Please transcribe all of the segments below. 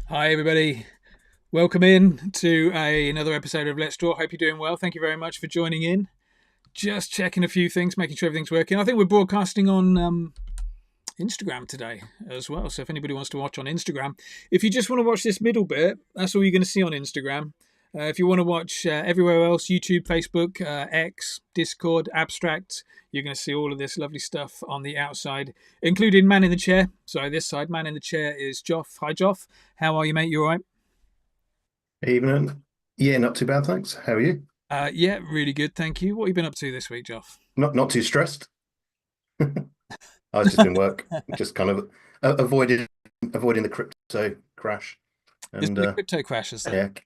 Hi, everybody. Welcome in to another episode of Let's Draw. Hope you're doing well. Thank you very much for joining in. Just checking a few things, making sure everything's working. I think we're broadcasting on Instagram today as well. So if anybody wants to watch on Instagram, if you just want to watch this middle bit, that's all you're going to see on Instagram. If you want to watch everywhere else, YouTube, Facebook, X, Discord, Abstract, you're going to see all of this lovely stuff on the outside, including man in the chair. Sorry, this side, man in the chair is Joff. Hi, Joff. How are you, mate? You all right? Evening. Yeah, not too bad, thanks. How are you? Yeah, really good. Thank you. What have you been up to this week, Joff? Not too stressed. I was just in work, just kind of avoiding the crypto crash, There's and been a crypto crash, has there? yeah,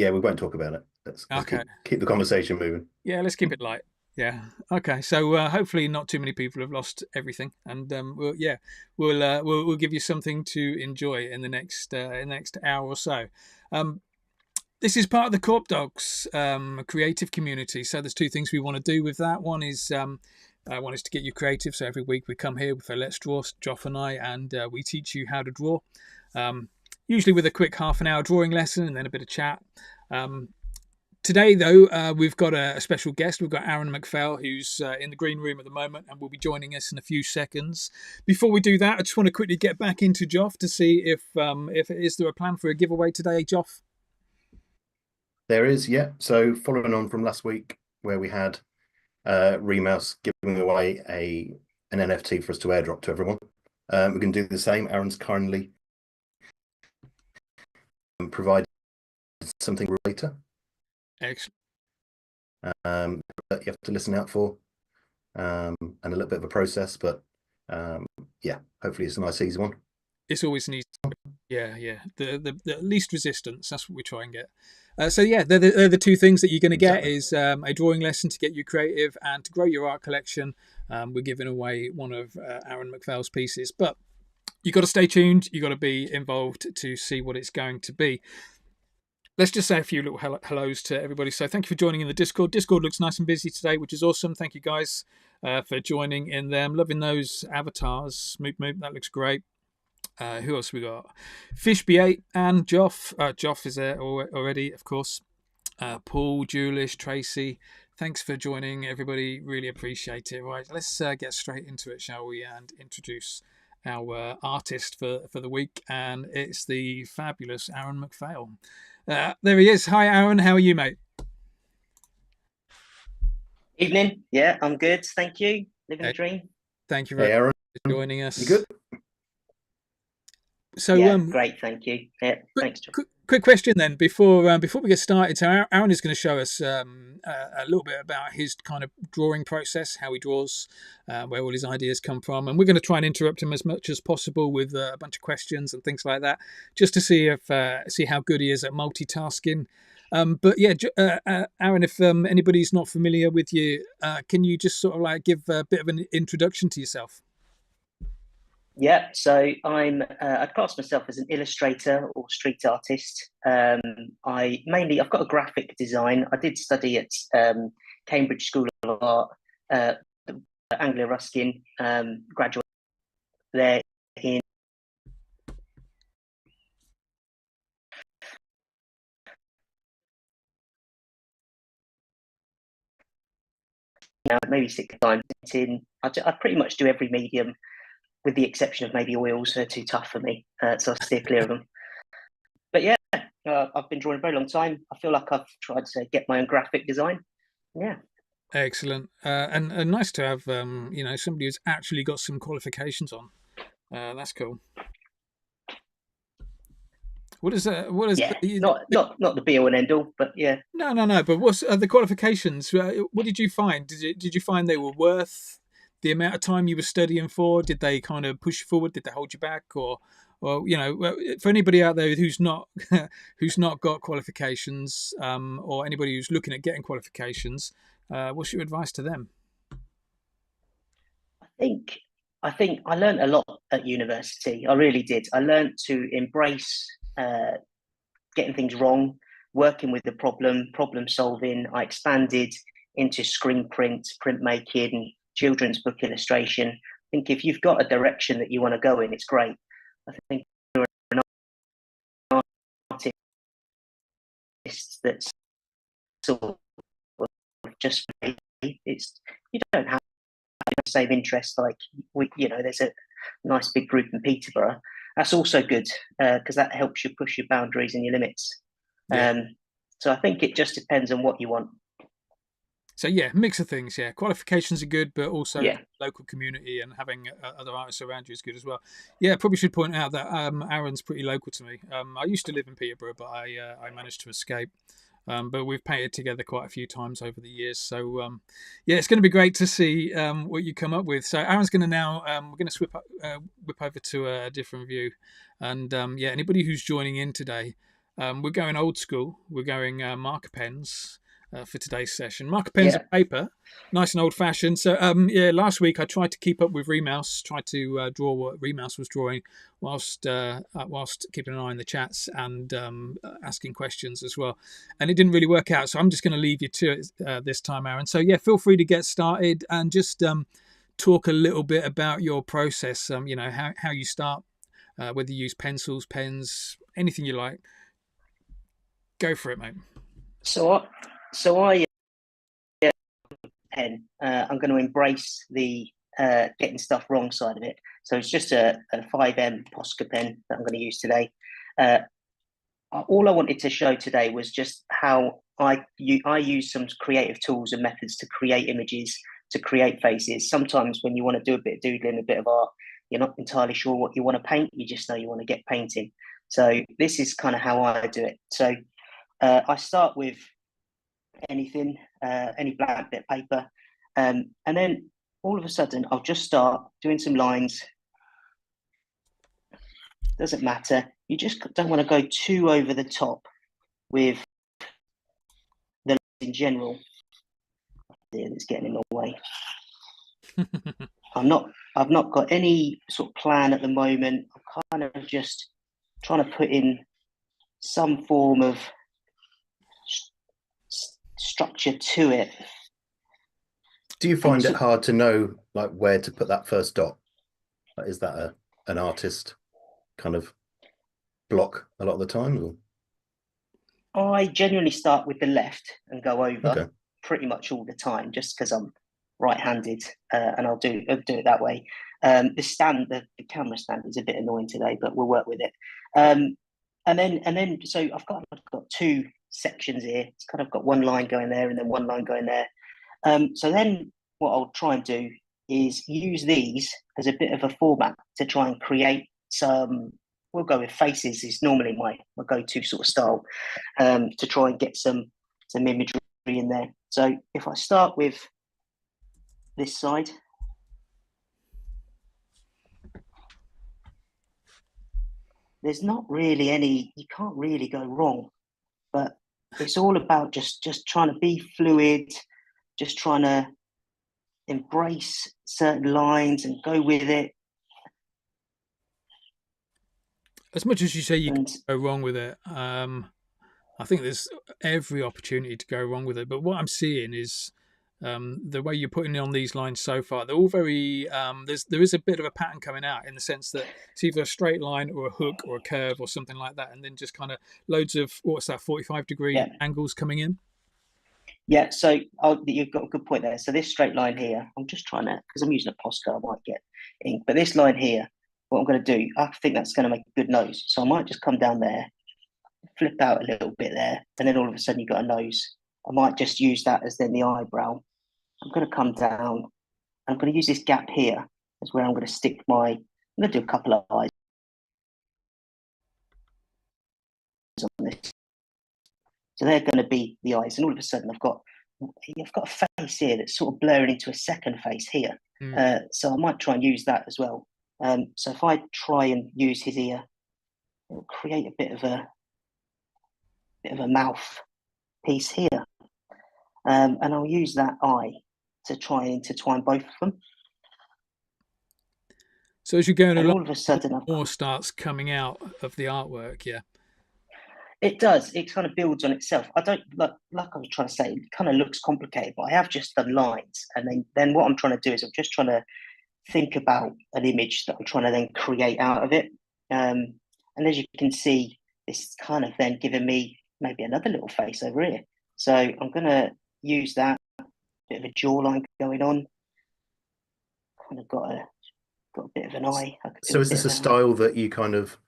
yeah, we won't talk about it. Let's Okay. keep the conversation moving. Yeah, let's keep it light. Yeah. Okay. So hopefully not too many people have lost everything, and we'll give you something to enjoy in the next hour or so. Um, this is part of the Corp Dogs creative community. So there's two things we want to do with that. One is to get you creative. So every week we come here for Let's Draw, Joff and I, and we teach you how to draw. Usually with a quick half an hour drawing lesson and then a bit of chat. Um, Today, though, we've got a special guest. We've got Arran MacPhail, who's in the green room at the moment and will be joining us in a few seconds. Before we do that, I just want to quickly get back into Joff to see if is there a plan for a giveaway today, Joff? There is, yeah. So following on from last week, where we had Remouse giving away a an NFT for us to airdrop to everyone, we can do the same. Aaron's kindly provided something later Excellent. that you have to listen out for, and a little bit of a process, but yeah, hopefully it's a nice easy one. It's always an easy. Yeah, yeah. The least resistance. That's what we try and get. So yeah, they're the two things that you're going to get Exactly. is a drawing lesson to get you creative and to grow your art collection. We're giving away one of Arran MacPhail's pieces, but you got to stay tuned. You got to be involved to see what it's going to be. Let's just say a few little hellos to everybody. So thank you for joining in the Discord. Discord looks nice and busy today, which is awesome. Thank you guys for joining in there. I'm loving those avatars. Moop moop, that looks great. Who else we got? Fishby8 and Joff. Joff is there already, of course. Paul, Julish, Tracy. Thanks for joining, everybody. Really appreciate it. Right, let's get straight into it, shall we? And introduce our artist for the week, and it's the fabulous Arran MacPhail. There he is. Hi, Arran. How are you, mate? Evening. Yeah, I'm good. Thank you. Living the Hey, dream. thank you very Hey, Aaron, much for joining you us. good? So, Yeah, great. Thank you. Yeah, thanks, John. quick question then before we get started. So Aaron is going to show us a little bit about his kind of drawing process, how he draws, where all his ideas come from, and we're going to try and interrupt him as much as possible with a bunch of questions and things like that, just to see how good he is at multitasking. But yeah, Aaron, if anybody's not familiar with you, can you just sort of like give a bit of an introduction to yourself? Yeah, so I'd class myself as an illustrator or street artist. I've got a graphic design. I did study at Cambridge School of Art, uh, Anglia Ruskin, graduate there in maybe six times. I pretty much do every medium, with the exception of maybe oils. They're too tough for me, so I steer clear of them. But yeah, I've been drawing a very long time. I feel like I've tried to get my own graphic design. Yeah. Excellent, and nice to have somebody who's actually got some qualifications on. That's cool. What is what is Yeah, not the be all and end all, but yeah. no, but what's the qualifications? What did you find? Did you find they were worth the amount of time you were studying for? Did they kind of push you forward? Did they hold you back? Or for anybody out there who's not who's not got qualifications, or anybody who's looking at getting qualifications, what's your advice to them? I think I think I learned a lot at university. I really did. I learned to embrace getting things wrong, working with the problem solving. I expanded into screen print, printmaking, children's book illustration. I think if you've got a direction that you want to go in, it's great. I think that's sort of just, it's, you don't have the same interest, like there's a nice big group in Peterborough. That's also good, because that helps you push your boundaries and your limits. So I think it just depends on what you want. So yeah, mix of things. Yeah, qualifications are good, but also local community and having other artists around you is good as well. Yeah, probably should point out that Arran's pretty local to me. I used to live in Peterborough, but I managed to escape. But we've painted together quite a few times over the years. So yeah, it's going to be great to see what you come up with. So Arran's going to now we're going to whip over to a different view, and yeah, anybody who's joining in today, we're going old school. We're going marker pens. For today's session, marker pens and paper, nice and old fashioned. So yeah, last week I tried to keep up with Remouse, tried to draw what Remouse was drawing, whilst keeping an eye on the chats and asking questions as well, and it didn't really work out. So I'm just going to leave you to it this time, Arran. So yeah, feel free to get started and just talk a little bit about your process. How you start, whether you use pencils, pens, anything you like. Go for it, mate. So I pen. I'm going to embrace the getting stuff wrong side of it. So it's just a 5M Posca pen that I'm going to use today. All I wanted to show today was just how I use some creative tools and methods to create images, to create faces. Sometimes when you want to do a bit of doodling, a bit of art, you're not entirely sure what you want to paint. You just know you want to get painting. So this is kind of how I do it. So I start with anything, any blank bit of paper, and then all of a sudden I'll just start doing some lines. Doesn't matter. You just don't want to go too over the top with the lines in general. It's getting in the way. I've not got any sort of plan at the moment. I'm kind of just trying to put in some form of structure to it. Do you find it hard to know like where to put that first dot? Like, is that an artist kind of block a lot of the time? Or? I genuinely start with the left and go over pretty much all the time, just because I'm right-handed, and I'll do it that way. The camera stand is a bit annoying today, but we'll work with it. And then so I've got two sections here. It's kind of got one line going there and then one line going there. So then what I'll try and do is use these as a bit of a format to try and create some, we'll go with faces is normally my go-to sort of style, to try and get some imagery in there. So if I start with this side, there's not really any, you can't really go wrong, but it's all about just trying to be fluid, just trying to embrace certain lines and go with it. As much as you say you can go wrong with it, I think there's every opportunity to go wrong with it. But what I'm seeing is the way you're putting on these lines so far, they're all very, there is a bit of a pattern coming out in the sense that it's either a straight line or a hook or a curve or something like that. And then just kind of loads of, 45-degree angles coming in. Yeah, so you've got a good point there. So this straight line here, I'm just trying to, because I'm using a Posca, I might get ink. But this line here, what I'm going to do, I think that's going to make a good nose. So I might just come down there, flip out a little bit there, and then all of a sudden you've got a nose. I might just use that as then the eyebrow. I'm going to come down. I'm going to use this gap here as where I'm going to stick my, I'm going to do a couple of eyes on this. So they're going to be the eyes, and all of a sudden I've got a face here that's sort of blurring into a second face here. So I might try and use that as well. So if I try and use his ear, it'll create a bit of a mouth piece here, and I'll use that eye to try and intertwine both of them. So as you're going along, all of a sudden more starts coming out of the artwork. Yeah. It does. It kind of builds on itself. I don't like I was trying to say, it kind of looks complicated, but I have just done lines. And then what I'm trying to do is I'm just trying to think about an image that I'm trying to then create out of it. And as you can see, it's kind of then giving me maybe another little face over here. So I'm going to use that, bit of a jawline going on. Kind of got a bit of an eye. So is this a style that you kind of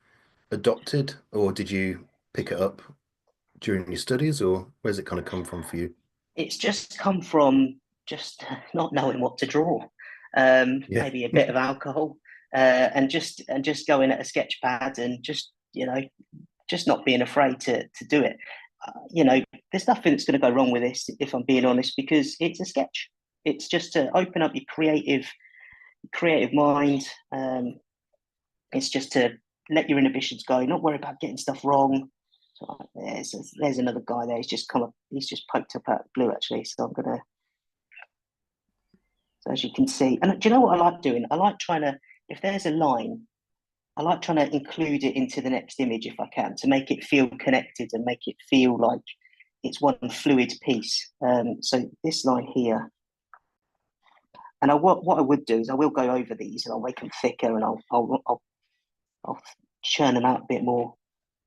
adopted, or did you pick it up during your studies, or where's it kind of come from for you? It's just come from just not knowing what to draw. Maybe a bit of alcohol, and just going at a sketch pad and just just not being afraid to do it. There's nothing that's going to go wrong with this, if I'm being honest, because it's a sketch. It's just to open up your creative mind. It's just to let your inhibitions go, not worry about getting stuff wrong. So there's another guy there. He's just come up. He's just poked up out of the blue, actually. So I'm gonna. So as you can see, and do you know what I like doing? I like trying to, if there's a line, I like trying to include it into the next image if I can, to make it feel connected and make it feel like it's one fluid piece. So this line here, and what I would do is I will go over these and I'll make them thicker, and I'll churn them out a bit more,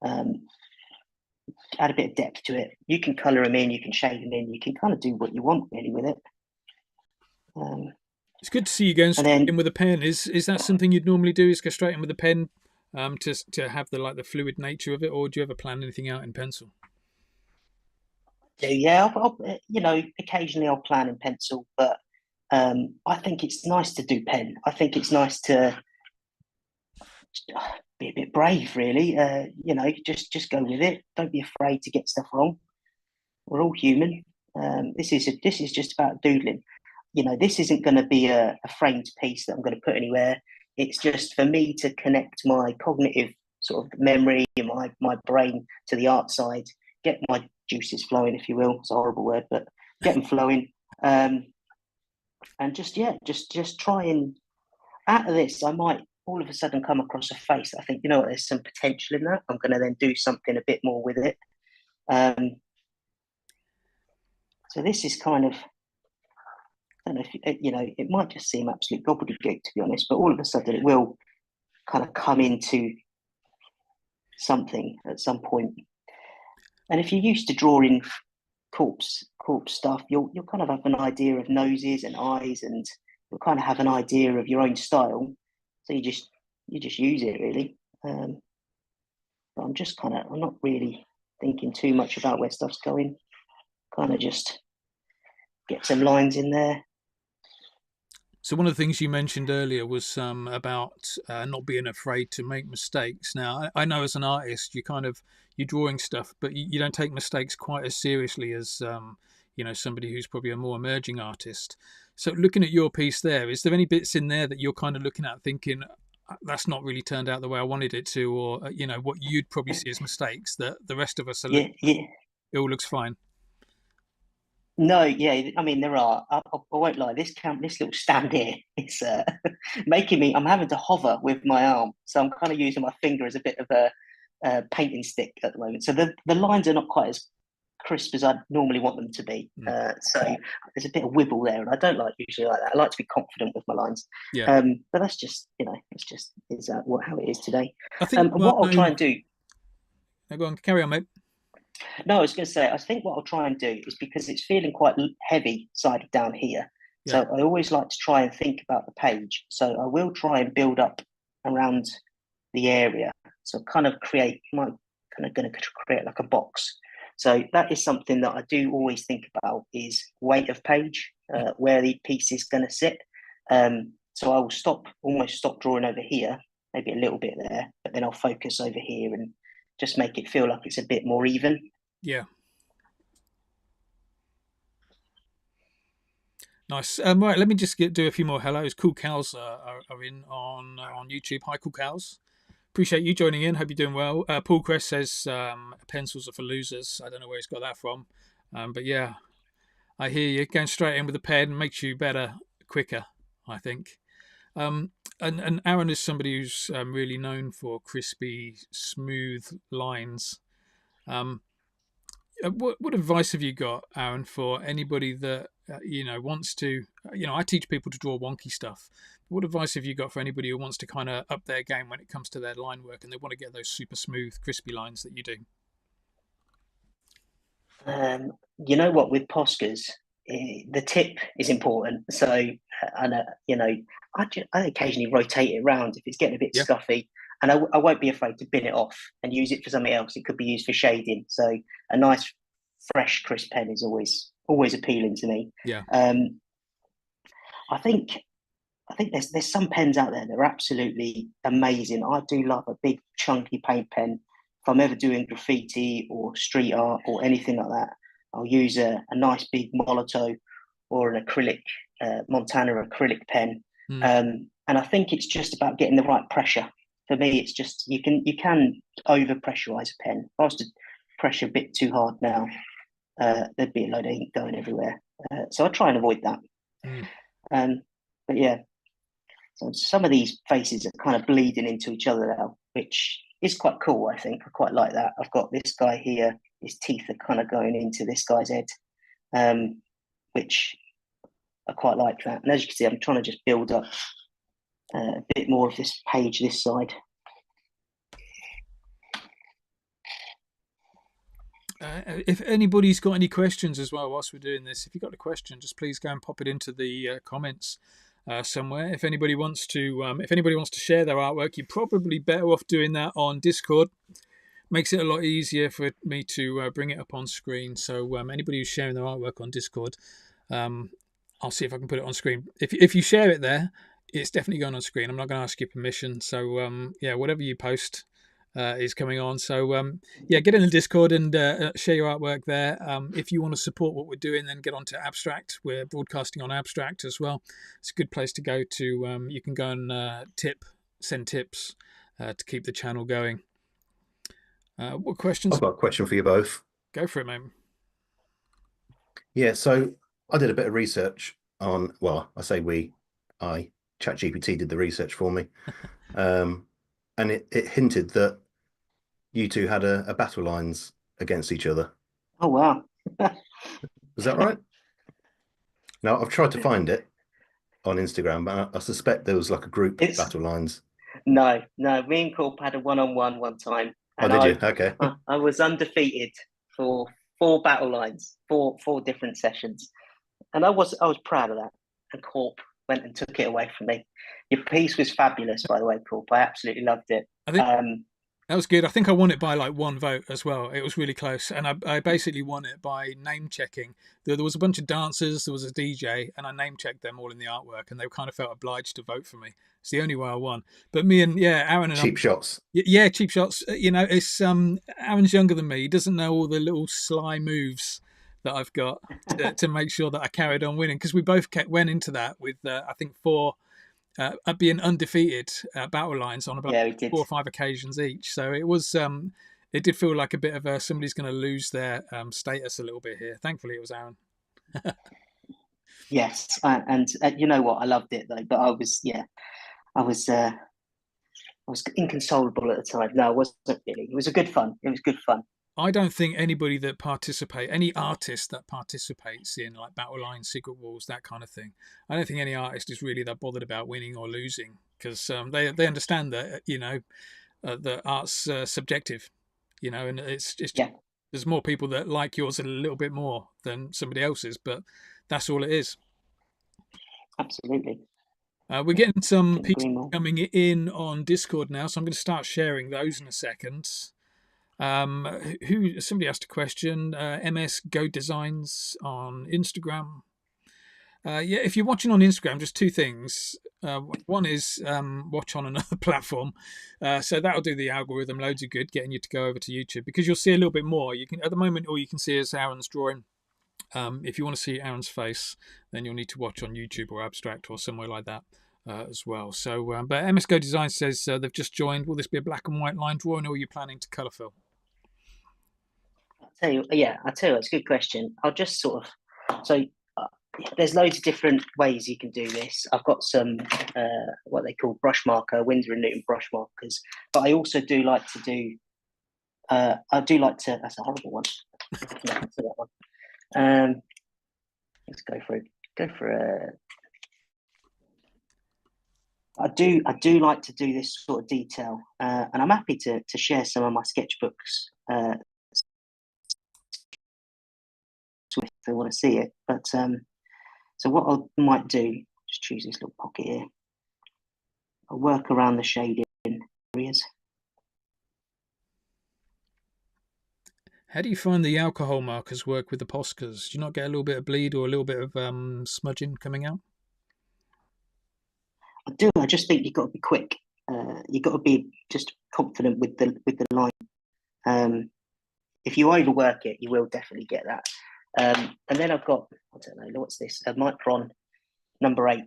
add a bit of depth to it. You can colour them in, you can shade them in, you can kind of do what you want really with it. It's good to see you going straight in with a pen. Is that something you'd normally do? Is go straight in with a pen, to have the fluid nature of it, or do you ever plan anything out in pencil? Yeah, occasionally I'll plan in pencil, but I think it's nice to do pen. I think it's nice to be a bit brave, really. Just go with it. Don't be afraid to get stuff wrong. We're all human. This is just about doodling. This isn't going to be a framed piece that I'm going to put anywhere. It's just for me to connect my cognitive sort of memory and my brain to the art side, get my juices flowing, if you will. It's a horrible word, but get them flowing. And just try and, out of this, I might all of a sudden come across a face that I think, there's some potential in that. I'm going to then do something a bit more with it. So this is kind of, I don't know if it might just seem absolute gobbledygook, to be honest, but all of a sudden it will kind of come into something at some point. And if you're used to drawing corpse stuff, you'll kind of have an idea of noses and eyes, and you'll kind of have an idea of your own style. So you just use it, really. But I'm not really thinking too much about where stuff's going. Kind of just get some lines in there. So one of the things you mentioned earlier was about not being afraid to make mistakes. Now, I know as an artist, you're drawing stuff, but you don't take mistakes quite as seriously as somebody who's probably a more emerging artist. So looking at your piece there, is there any bits in there that you're kind of looking at thinking that's not really turned out the way I wanted it to, or what you'd probably see as mistakes that the rest of us are it all looks fine? No, yeah, I mean there are. I won't lie. This little stand here is making me. I'm having to hover with my arm, so I'm kind of using my finger as a bit of a painting stick at the moment. So the lines are not quite as crisp as I normally want them to be. So there's a bit of wibble there, and I don't usually like that. I like to be confident with my lines. Yeah. But that's just is how it is today. I think what I'll try and do. No, go on, carry on, mate. No, I was going to say, I think what I'll try and do is, because it's feeling quite heavy side down here. Yeah. So I always like to try and think about the page. So I will try and build up around the area. So kind of going to create like a box. So that is something that I do always think about, is weight of page, where the piece is going to sit. So I will almost stop drawing over here, maybe a little bit there, but then I'll focus over here and just make it feel like it's a bit more even. Yeah. Nice. Right, let me just do a few more hellos. Cool Cows are in on YouTube. Hi, Cool Cows. Appreciate you joining in. Hope you're doing well. Paul Crest says pencils are for losers. I don't know where he's got that from. But yeah, I hear you. Going straight in with a pen makes you better, quicker, I think. And Arran is somebody who's really known for crispy, smooth lines. What advice have you got, Arran, for anybody that wants to? I teach people to draw wonky stuff. What advice have you got for anybody who wants to kind of up their game when it comes to their line work and they want to get those super smooth, crispy lines that you do? You know what, with Poscas, the tip is important. So, and you know, I occasionally rotate it around if it's getting a bit Yeah. scuffy, and I won't be afraid to bin it off and use it for something else. It could be used for shading. So, a nice, fresh, crisp pen is always appealing to me. Yeah. I think there's some pens out there that are absolutely amazing. I do love a big chunky paint pen. If I'm ever doing graffiti or street art or anything like that, I'll use a nice big Molotow or an acrylic Montana acrylic pen. And I think it's just about getting the right pressure. For me, it's just you can over pressurize a pen. If I was to pressure a bit too hard now, there'd be a load of ink going everywhere. So I try and avoid that. But yeah, so some of these faces are kind of bleeding into each other now, which is quite cool, I think. I quite like that. I've got this guy here, his teeth are kind of going into this guy's head, which I quite like that. And as you can see, I'm trying to just build up a bit more of this page this side. If anybody's got any questions as well whilst we're doing this, if you've got a question, just please go and pop it into the comments somewhere. If anybody wants to share their artwork, you're probably better off doing that on Discord. Makes it a lot easier for me to bring it up on screen. So anybody who's sharing their artwork on Discord, I'll see if I can put it on screen. If you share it there, it's definitely going on screen. I'm not going to ask you permission. So yeah, whatever you post is coming on. So yeah, get in the Discord and share your artwork there. If you want to support what we're doing, then get onto Abstract. We're broadcasting on Abstract as well. It's a good place to go to. You can go and send tips to keep the channel going. What questions? I've got a question for you both. Go for it, mate. Yeah, so I did a bit of research on, well, ChatGPT did the research for me. And it hinted that you two had a battle lines against each other. Oh, wow. Was that right? Now, I've tried to find it on Instagram, but I suspect there was like a group battle lines. No, me and Corp had a one-on-one one time. And did you? Okay. I was undefeated for 4 battle lines, four different sessions. And I was proud of that. And Corp went and took it away from me. Your piece was fabulous, by the way, Corp. I absolutely loved it. I think that was good. I think I won it by like 1 vote as well. It was really close. And I basically won it by name checking. There was a bunch of dancers, there was a DJ, and I name checked them all in the artwork, and they kind of felt obliged to vote for me. It's the only way I won. But me and Aaron and cheap shots. Yeah, cheap shots. You know, it's Aaron's younger than me. He doesn't know all the little sly moves that I've got to make sure that I carried on winning, because we both went into that with I think 4 being undefeated battle lines on about 4 or 5 occasions each. So it was it did feel like a bit of somebody's going to lose their status a little bit here. Thankfully, it was Aaron. Yes, and you know what? I loved it though, but I was inconsolable at the time. No, it wasn't really. It was good fun. I don't think anybody that any artist that participates in like battle lines, secret wars, that kind of thing, I don't think any artist is really that bothered about winning or losing, because they understand that the art's subjective, and it's there's more people that like yours a little bit more than somebody else's, but that's all it is. Absolutely. We're getting some people coming in on Discord now, so I'm going to start sharing those in a second. Somebody asked a question. MS Go Designs on Instagram. Yeah, if you're watching on Instagram, just 2 things. One is watch on another platform, so that'll do the algorithm loads of good, getting you to go over to YouTube, because you'll see a little bit more. You can at the moment all you can see is Aaron's drawing. If you want to see Aaron's face, then you'll need to watch on YouTube or Abstract or somewhere like that as well. So, but MS Go Design says they've just joined. Will this be a black and white line drawing, or are you planning to colour fill? I'll tell you, it's a good question. I'll just sort of, there's loads of different ways you can do this. I've got some what they call brush marker, Winsor & Newton brush markers, but I also do like to do. That's a horrible one. Let's go for it. I do like to do this sort of detail, and I'm happy to share some of my sketchbooks if they want to see it. But so what I might do, just choose this little pocket here. I'll work around the shading areas. How do you find the alcohol markers work with the Poscas? Do you not get a little bit of bleed or a little bit of smudging coming out? I do. I just think you've got to be quick. You've got to be just confident with the line. If you overwork it, you will definitely get that. And then I've got, I don't know, what's this? A Micron number 8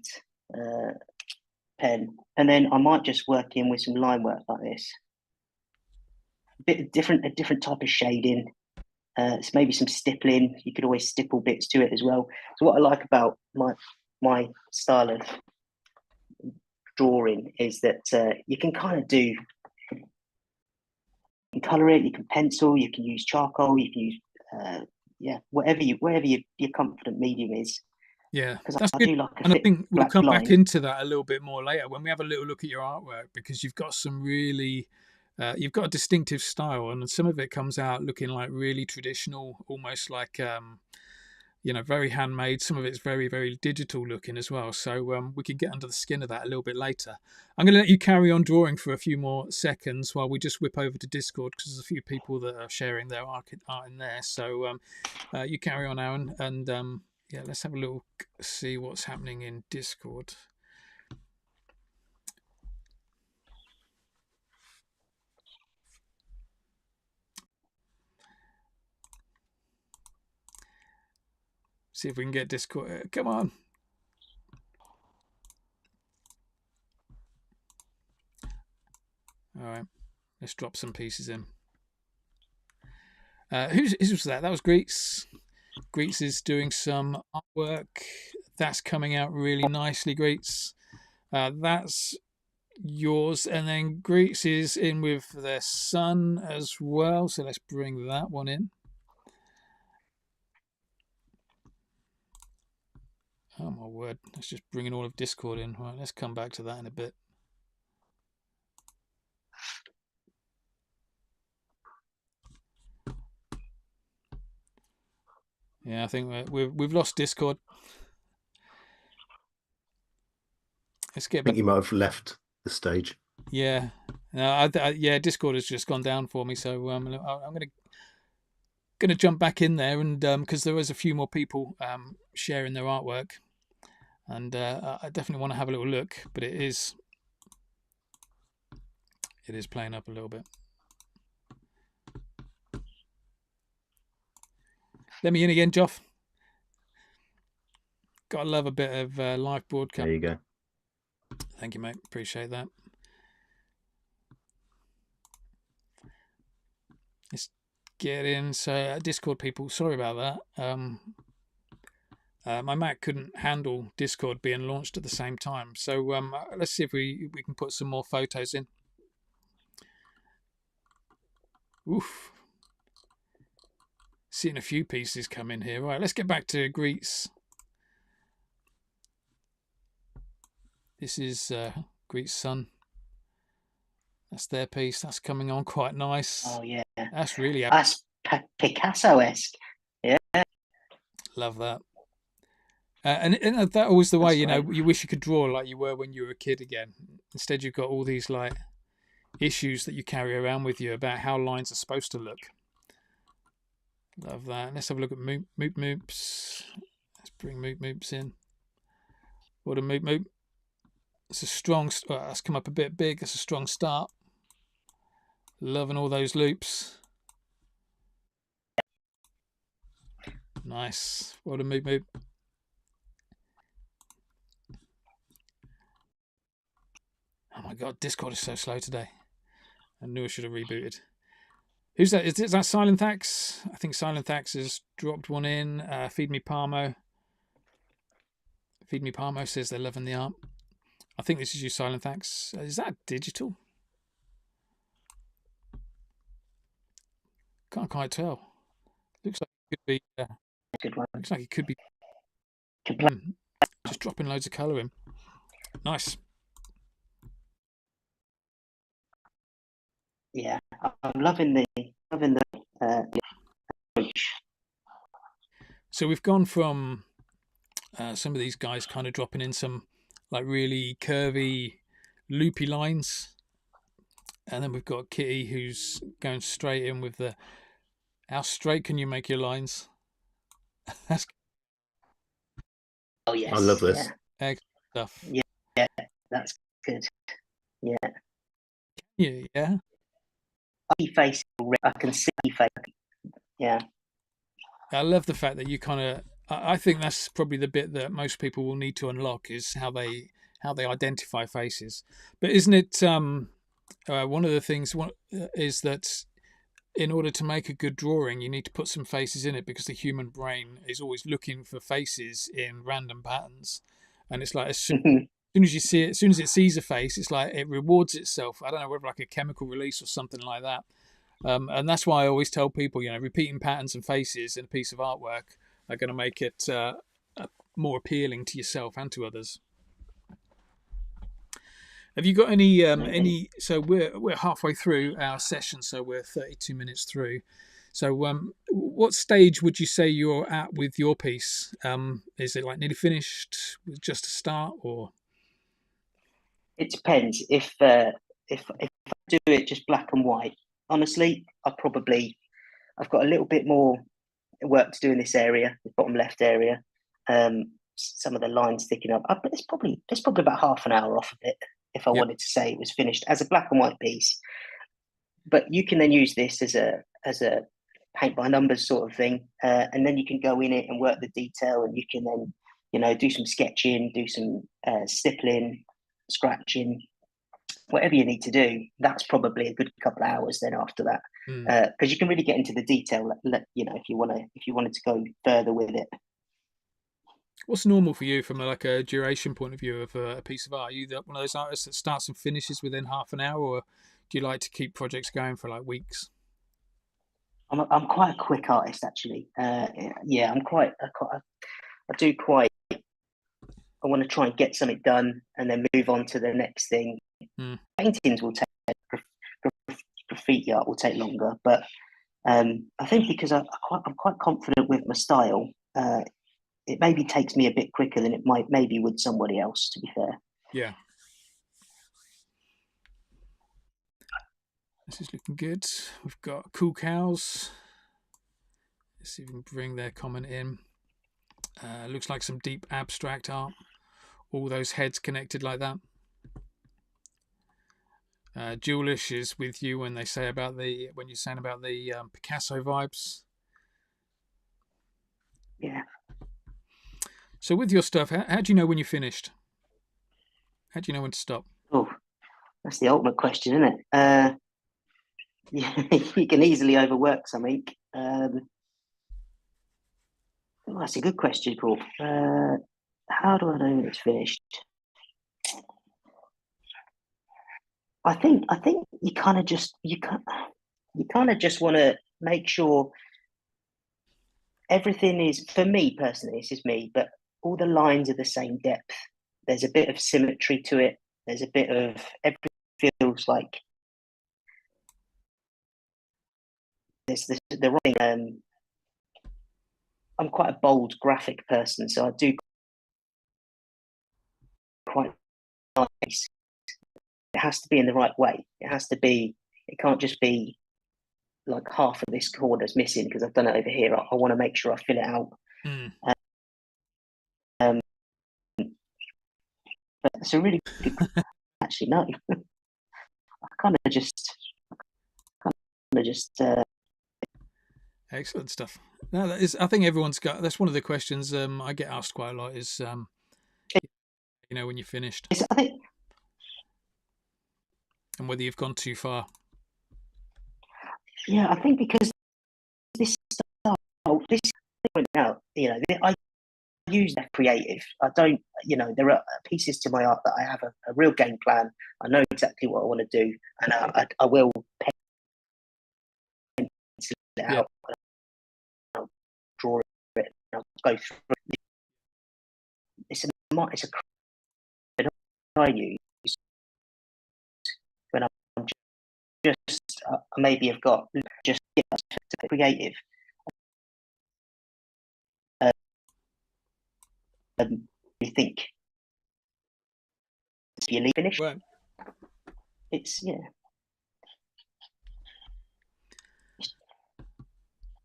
pen. And then I might just work in with some line work like this. A different type of shading. It's maybe some stippling. You could always stipple bits to it as well. So what I like about my style of drawing is that you can kind of do, you can color it, you can pencil, you can use charcoal, you can use whatever your confident medium is. Yeah, because that's I good. do like And I think we'll come line. back into that a little bit more later when we have a little look at your artwork, because you've got some really, you've got a distinctive style, and some of it comes out looking like really traditional, almost like very handmade. Some of it's very, very digital looking as well. So we can get under the skin of that a little bit later. I'm going to let you carry on drawing for a few more seconds while we just whip over to Discord, because there's a few people that are sharing their art in there. So you carry on, Aaron, and yeah, let's have a look, see what's happening in Discord. See if we can get Discord. Come on. All right, let's drop some pieces in. Who was that? That was Greets. Greets is doing some artwork. That's coming out really nicely, Greets. That's yours. And then Greets is in with their son as well. So let's bring that one in. Oh my word, let's just bring in all of Discord in. Right, let's come back to that in a bit. Yeah, I think we've lost Discord. Let's get back. I think you might have left the stage. Yeah, no, yeah, Discord has just gone down for me, so I'm gonna jump back in there, and because there was a few more people sharing their artwork, and I definitely want to have a little look, but it is playing up a little bit. Let me in again, Joff. Gotta love a bit of live broadcast. There you go. Thank you, mate. Appreciate that. Let's get in. So Discord people, sorry about that. My Mac couldn't handle Discord being launched at the same time. So let's see if we can put some more photos in. Oof. Seeing a few pieces come in here. Right, let's get back to Greets. This is Greets' son. That's their piece. That's coming on quite nice. Oh yeah, that's really Picasso-esque. Yeah, love that. And that was the way, right. You wish you could draw like you were when you were a kid again. Instead, you've got all these like issues that you carry around with you about how lines are supposed to look. Love that. Let's have a look at Moop Moops. Let's bring Moop Moops in. What a Moop Moop. It's a strong. That's come up a bit big. It's a strong start. Loving all those loops. Nice. What a Moop Moop. Oh my god, Discord is so slow today. I knew I should have rebooted. Who's that? Is that Silent Thax? I think Silent Thax has dropped one in. Feed Me Parmo. Feed Me Parmo says they're loving the art. I think this is you, Silent Thax. Is that digital? Can't quite tell. Looks like it could be. Good one. Looks like it could be. Just dropping loads of colour in. Nice. Yeah, I'm loving the approach. So we've gone from some of these guys kind of dropping in some like really curvy, loopy lines, and then we've got Kitty who's going straight in with the how straight can you make your lines? That's Oh yes, I love this. excellent stuff. Yeah, that's good. Yeah, Yeah. face. I can see face. Yeah. I love the fact that you kind of. I think that's probably the bit that most people will need to unlock is how they identify faces. But isn't it one of the things is that in order to make a good drawing, you need to put some faces in it because the human brain is always looking for faces in random patterns, and it's like as soon as you see it, as soon as it sees a face, it's like it rewards itself. I don't know whether like a chemical release or something like that. And that's why I always tell people, repeating patterns and faces in a piece of artwork are going to make it more appealing to yourself and to others. Have you got any? So we're halfway through our session, so we're 32 minutes through. So what stage would you say you're at with your piece? Is it like nearly finished, with just a start, or? It depends. If I do it just black and white, honestly, I've got a little bit more work to do in this area, the bottom left area. Some of the lines sticking up. But it's probably about half an hour off of it if I wanted to say it was finished as a black and white piece. But you can then use this as a paint by numbers sort of thing, and then you can go in it and work the detail, and you can then do some sketching, do some stippling, scratching, whatever you need to do. That's probably a good couple of hours then after that, because you can really get into the detail. If you wanted to go further with it. What's normal for you from like a duration point of view of a piece of art? Are you one of those artists that starts and finishes within half an hour, or do you like to keep projects going for like weeks? I'm quite a quick artist, actually. Yeah, I want to try and get something done and then move on to the next thing. Paintings will take, graffiti art will take longer, but I think because I'm quite confident with my style, it maybe takes me a bit quicker than it might maybe with somebody else, to be fair. Yeah. This is looking good. We've got Cool Cows. Let's see if we can bring their comment in. Looks like some deep abstract art. All those heads connected like that. Julish is with you when you're saying about the Picasso vibes. Yeah. So with your stuff, how do you know when you're finished? How do you know when to stop? Oh, that's the ultimate question, isn't it? You can easily overwork something. That's a good question, Paul. How do I know when it's finished? I think you kind of just want to make sure everything is, for me personally, this is me, but all the lines are the same depth. There's a bit of symmetry to it. There's a bit of everything feels like there's the writing. I'm quite a bold graphic person, so I do quite nice. It has to be in the right way. It can't just be like half of this corner's missing because I've done it over here. I want to make sure I fill it out. But it's a really good actually, no. I kind of just Excellent stuff. No, I think everyone's got. That's one of the questions I get asked quite a lot. Is when you're finished, I think, and whether you've gone too far. Yeah, I think because this out, I use that creative. I don't, there are pieces to my art that I have a real game plan. I know exactly what I want to do, and I will pencil it out. I'll draw it. And I'll go through it. It's a I use when I'm just maybe I've got just creative. you think you leave finished. Right. It's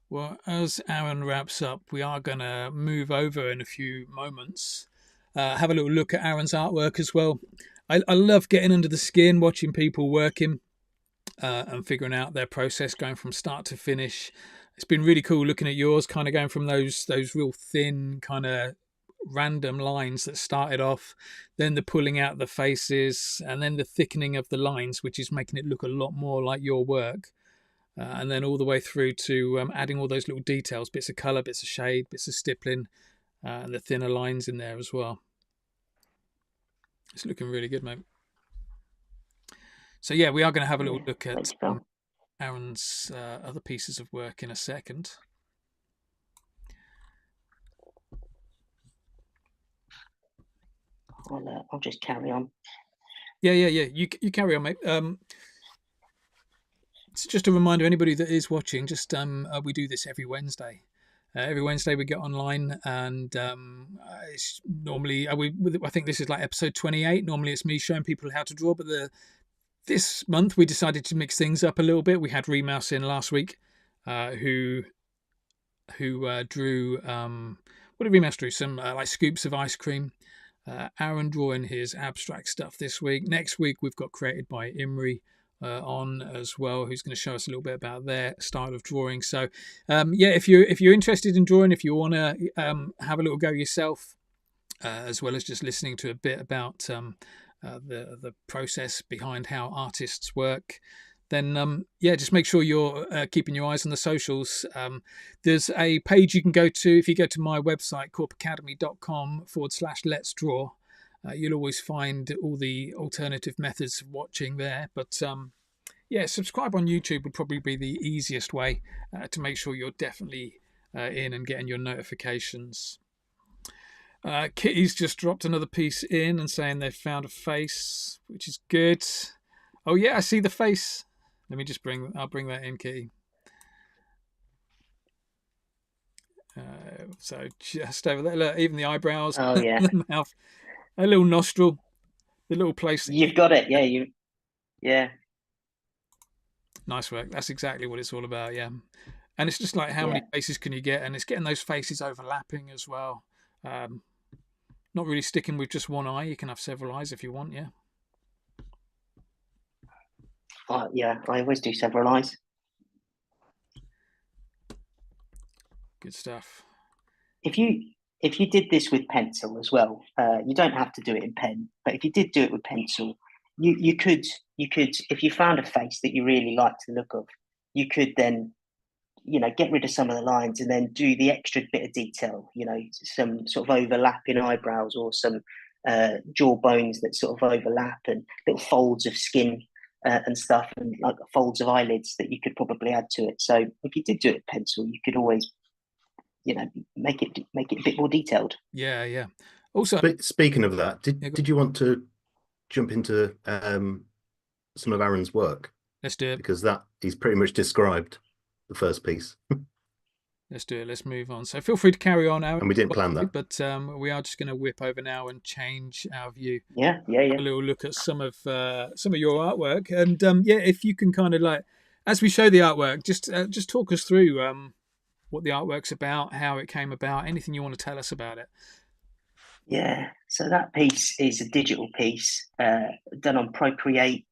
Well, as Arran wraps up, we are going to move over in a few moments. Have a little look at Arran's artwork as well. I love getting under the skin, watching people working and figuring out their process, going from start to finish. It's been really cool looking at yours, kind of going from those real thin kind of random lines that started off, then the pulling out the faces, and then the thickening of the lines, which is making it look a lot more like your work. And then all the way through to adding all those little details, bits of colour, bits of shade, bits of stippling, and the thinner lines in there as well. It's looking really good, mate. So yeah, we are going to have a little look at Arran's other pieces of work in a second. I'll just carry on. Yeah. You carry on, mate. It's just a reminder, anybody that is watching, just we do this every Wednesday. Every Wednesday we get online, and it's normally I think this is like episode 28. Normally it's me showing people how to draw, but this month we decided to mix things up a little bit. We had Remouse in last week, who drew what did Remouse drew? Some like scoops of ice cream. Arran drawing his abstract stuff this week. Next week we've got Created by Imri on as well, who's going to show us a little bit about their style of drawing. So yeah, if you're interested in drawing, if you want to have a little go yourself, as well as just listening to a bit about the process behind how artists work, then yeah, just make sure you're keeping your eyes on the socials. There's a page you can go to. If you go to my website, corpacademy.com/let's draw, you'll always find all the alternative methods of watching there. But yeah, subscribe on YouTube would probably be the easiest way to make sure you're definitely in and getting your notifications. Kitty's just dropped another piece in and saying they've found a face, which is good. Oh yeah, I see the face. Let me just I'll bring that in, Kitty. So just over there, look, even the eyebrows, oh yeah, the mouth, a little nostril, the little place. You've got it, yeah. Nice work. That's exactly what it's all about, yeah. And it's just like how many faces can you get, and it's getting those faces overlapping as well. Not really sticking with just one eye. You can have several eyes if you want, yeah. Yeah, I always do several eyes. Good stuff. If you did this with pencil as well, you don't have to do it in pen, but if you did do it with pencil, you could if you found a face that you really liked the look of, you could then get rid of some of the lines and then do the extra bit of detail, some sort of overlapping eyebrows or some jaw bones that sort of overlap and little folds of skin and stuff, and like folds of eyelids that you could probably add to it. So if you did do it with pencil, you could always make it a bit more detailed. Yeah. Also, speaking of that, did you want to jump into some of Arran's work? Let's do it, because that he's pretty much described the first piece. Let's do it. Let's move on. So feel free to carry on, Arran. And we didn't plan that, but we are just going to whip over now and change our view. Yeah. A little look at some of your artwork, and yeah, if you can kind of like, as we show the artwork, just talk us through what the artwork's about, how it came about, anything you want to tell us about it. Yeah. So that piece is a digital piece done on Procreate.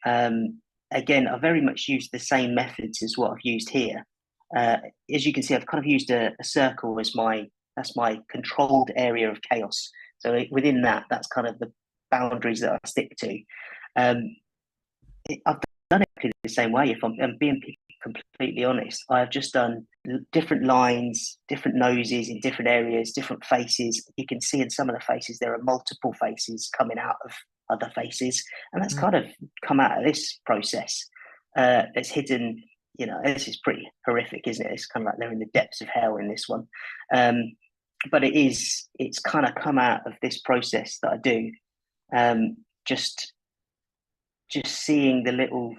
Again, I very much used the same methods as what I've used here. As you can see, I've kind of used a circle as that's my controlled area of chaos. So within that's kind of the boundaries that I stick to. I've done it the same way. If I'm being completely honest, I've just done different lines, different noses in different areas, different faces. You can see in some of the faces there are multiple faces coming out of other faces, and that's kind of come out of this process. It's hidden. This is pretty horrific, isn't it? It's kind of like they're in the depths of hell in this one. But it's kind of come out of this process that I do. Just seeing the little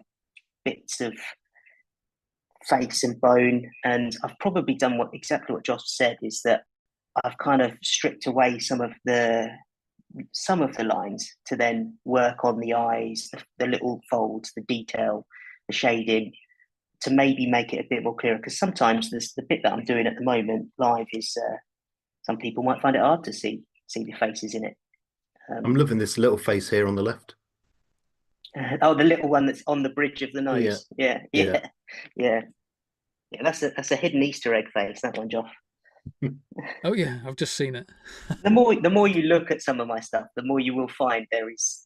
bits of face and bone. And I've probably done exactly what Josh said, is that I've kind of stripped away some of the lines to then work on the eyes, the little folds, the detail, the shading, to maybe make it a bit more clearer. Because sometimes the bit that I'm doing at the moment live is some people might find it hard to see the faces in it. I'm loving this little face here on the left. Oh, the little one that's on the bridge of the nose. Yeah. That's a hidden Easter egg face, that one, Joff. Oh yeah, I've just seen it. The more you look at some of my stuff, the more you will find there is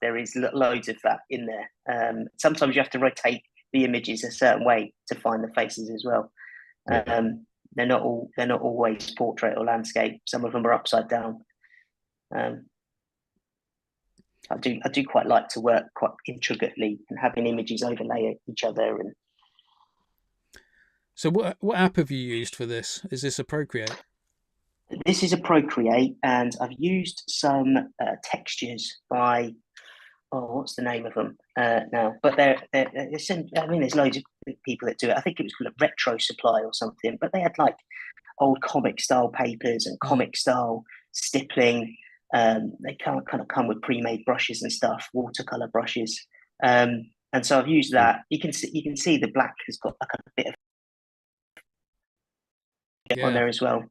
loads of that in there. Sometimes you have to rotate the images a certain way to find the faces as well. They're not always portrait or landscape. Some of them are upside down. I do quite like to work quite intricately and having images overlay each other. And so, what app have you used for this? Is this a Procreate? This is a Procreate, and I've used some textures by what's the name of them now? But there's loads of people that do it. I think it was called Retro Supply or something. But they had like old comic style papers and comic style stippling. They kind of come with pre-made brushes and stuff, watercolor brushes. And so I've used that. You can see the black has got like a bit of on there as well.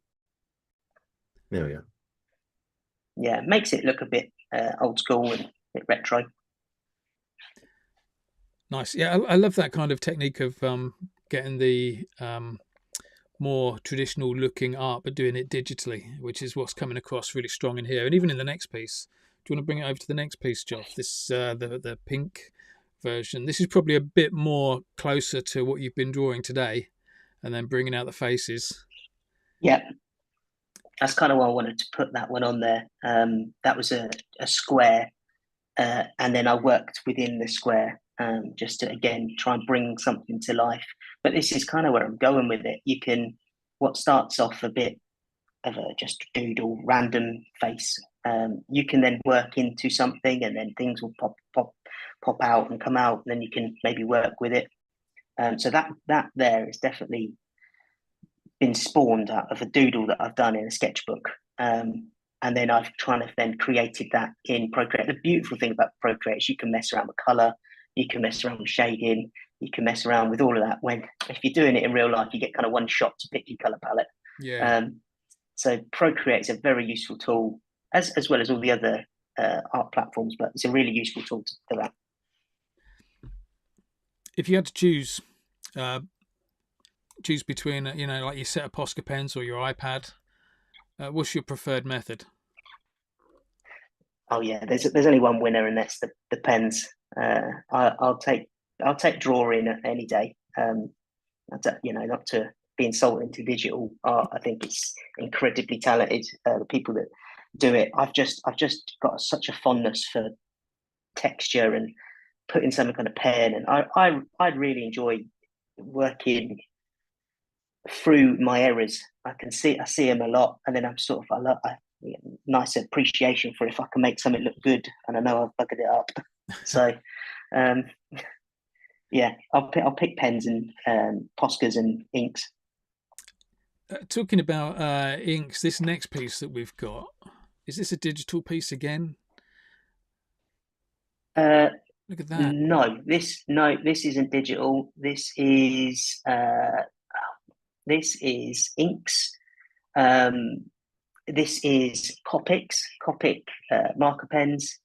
There we go. Yeah, it makes it look a bit old school and a bit retro. Nice. Yeah, I love that kind of technique of getting the more traditional looking art but doing it digitally, which is what's coming across really strong in here. And even in the next piece. Do you want to bring it over to the next piece, Joff? This the pink version. This is probably a bit more closer to what you've been drawing today, and then bringing out the faces. Yeah, that's kind of why I wanted to put that one on there. That was a square, and then I worked within the square just to, again, try and bring something to life. But this is kind of where I'm going with it. You can, what starts off a bit of a just doodle, random face, you can then work into something, and then things will pop out and come out, and then you can maybe work with it. So that there is definitely been spawned out of a doodle that I've done in a sketchbook. And then I've created that in Procreate. The beautiful thing about Procreate is you can mess around with color, you can mess around with shading, you can mess around with all of that. If you're doing it in real life, you get kind of one shot to pick your color palette. Yeah. So Procreate is a very useful tool, as well as all the other art platforms, but it's a really useful tool for that. If you had to choose between, like your set of Posca pens or your iPad, what's your preferred method? Oh yeah, there's only one winner, and that's the pens. I'll take drawing any day. Not to be insulting to digital art. I think it's incredibly talented. The people that do it, I've just got such a fondness for texture and putting something on a pen, and I really enjoy working through my errors. I see them a lot, and then I'm sort of nice appreciation for if I can make something look good, and I know I've buggered it up. So, yeah, I'll pick pens and Poscas and inks. Talking about inks, this next piece that we've got, is this a digital piece again? Look at that. No, this isn't digital. This is inks. This is Copic marker pens,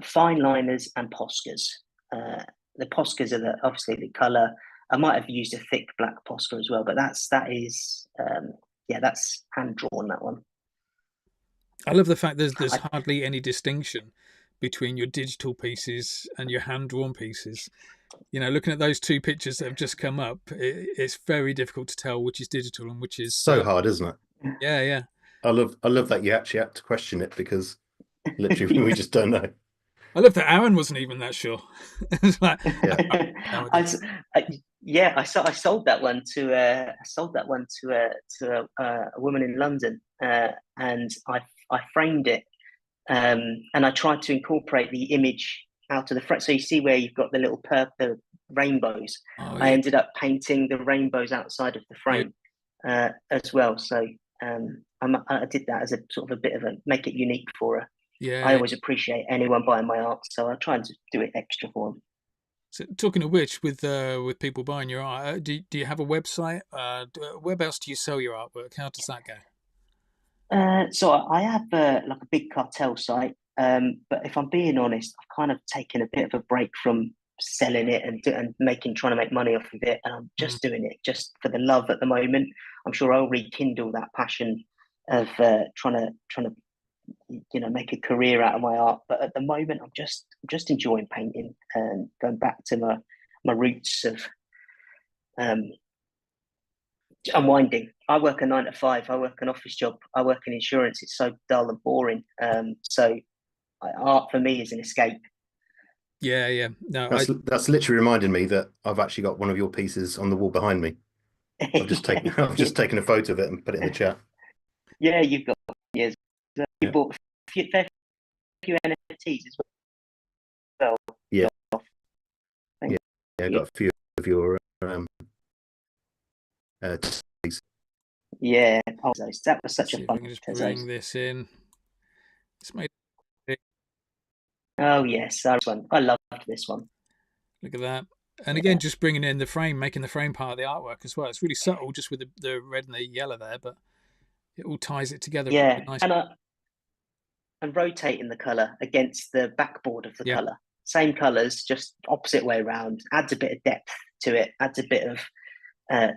fine liners, and Poscas. The Poscas are obviously the color. I might have used a thick black Posca as well, but that's hand drawn, that one. I love the fact there's hardly any distinction between your digital pieces and your hand drawn pieces. Looking at those two pictures that have just come up, it's very difficult to tell which is digital and which is so hard, isn't it? Yeah. I love that you actually had to question it, because literally we just don't know. I love that Arran wasn't even that sure. It's like, I sold that one to a woman in London, and I framed it, and I tried to incorporate the image out of the front. So you see where you've got the little the rainbows. Oh, yeah. I ended up painting the rainbows outside of the frame as well. So I did that as a sort of a bit of a make it unique for her. Yeah. I always appreciate anyone buying my art, so I try and do it extra for them. So talking of which, with people buying your art, do you have a website? Where else do you sell your artwork? How does that go? So I have like a big cartel site, but if I'm being honest, I've kind of taken a bit of a break from selling it and trying to make money off of it, and I'm just doing it just for the love at the moment. I'm sure I'll rekindle that passion of trying to make a career out of my art. But at the moment, I'm just enjoying painting and going back to my roots of unwinding. I work a 9 to 5. I work an office job. I work in insurance. It's so dull and boring. So art for me is an escape. Yeah. No, that's literally reminded me that I've actually got one of your pieces on the wall behind me. I've just taken a photo of it and put it in the chat. Yeah, you've got years. You bought a few NFTs as well. Yeah. I got a few of your yeah, that was such a fun. I can just bring this in. It's made. Oh yes, I loved this one. Look at that. And again, just bringing in the frame, making the frame part of the artwork as well. It's really subtle, just with the red and the yellow there, but it all ties it together. Yeah, really nice. And rotating the color against the backboard of the color. Same colors, just opposite way around. Adds a bit of depth to it. Adds a bit of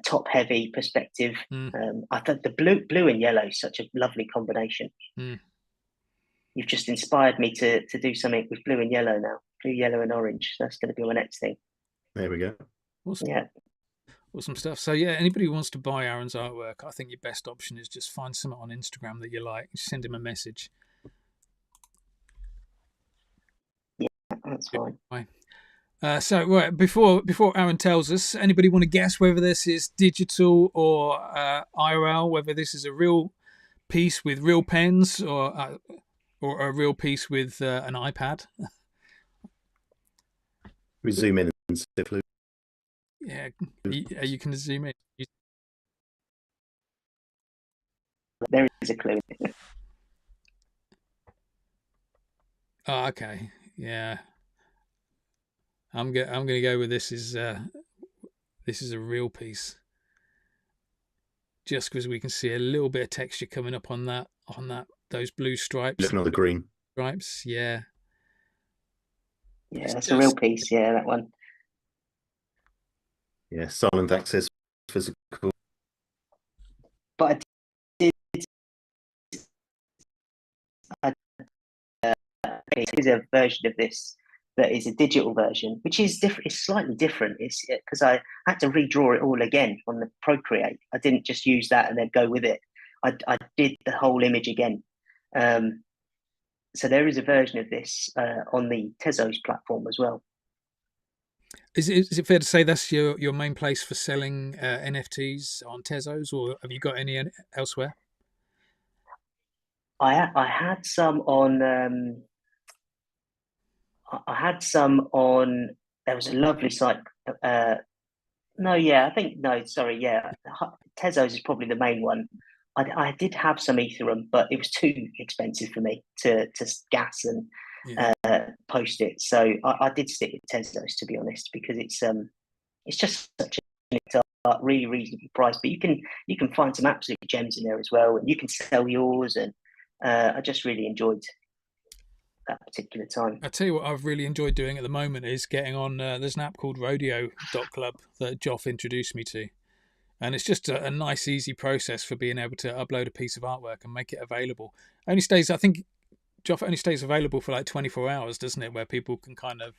top heavy perspective. I thought the blue and yellow is such a lovely combination. You've just inspired me to do something with blue and yellow now. Blue, yellow, and orange. That's going to be my next thing. There we go. Awesome. Yeah. Awesome stuff. So yeah, anybody who wants to buy Arran's artwork, I think your best option is just find someone on Instagram that you like, send him a message. Yeah, that's fine. So right, before Arran tells us, anybody want to guess whether this is digital or IRL? Whether this is a real piece with real pens or a real piece with an iPad? We zoom in and see if yeah, you can zoom in. There is a clue. Oh, okay. Yeah. I'm gonna go with this is a real piece, just because we can see a little bit of texture coming up on those blue stripes. Looking on the green stripes, yeah. Yeah, it's a real piece. Yeah, that one. Yeah, silent access physical. But it is a version of this that is a digital version, which is different. It's slightly different. It's because I had to redraw it all again on the Procreate. I didn't just use that and then go with it. I did the whole image again. So there is a version of this on the Tezos platform as well. Is it fair to say that's your main place for selling NFTs on Tezos, or have you got any elsewhere? I had some on. I had some on. There was a lovely site. Tezos is probably the main one. I did have some Ethereum, but it was too expensive for me to gas and post it. So I did stick with Tezos, to be honest, because it's just such a really reasonable price. But you can find some absolute gems in there as well, and you can sell yours. And I just really enjoyed that particular time. I tell you what, I've really enjoyed doing at the moment is getting on. There's an app called Rodeo.club that Joff introduced me to, and it's just a nice, easy process for being able to upload a piece of artwork and make it available. I think Joff only stays available for like 24 hours, doesn't it? Where people can kind of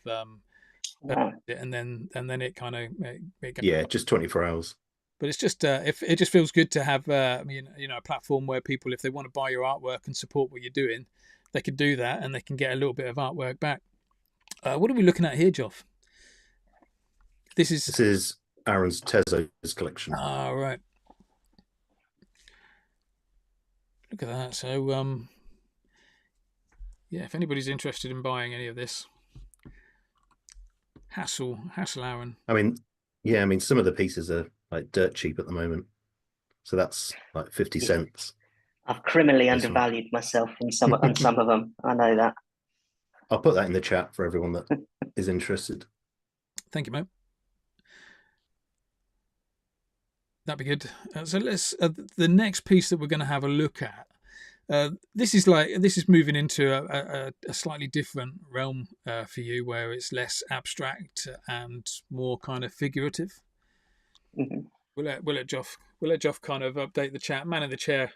and then it kind of just 24 hours. But it's just if it just feels good to have a platform where people, if they want to buy your artwork and support what you're doing, they can do that and they can get a little bit of artwork back. What are we looking at here, Joff? This is Arran's Tezos collection. Ah, right. Look at that. So, yeah, if anybody's interested in buying any of this, hassle Arran. I mean, some of the pieces are like dirt cheap at the moment, so that's like 50 cents. I've criminally This one. undervalued myself on some of them. I know that. I'll put that in the chat for everyone that is interested. Thank you, mate. That'd be good. So let's the next piece that we're going to have a look at. This is moving into a slightly different realm for you, where it's less abstract and more kind of figurative. Mm-hmm. We'll let Joff kind of update the chat. Man in the chair.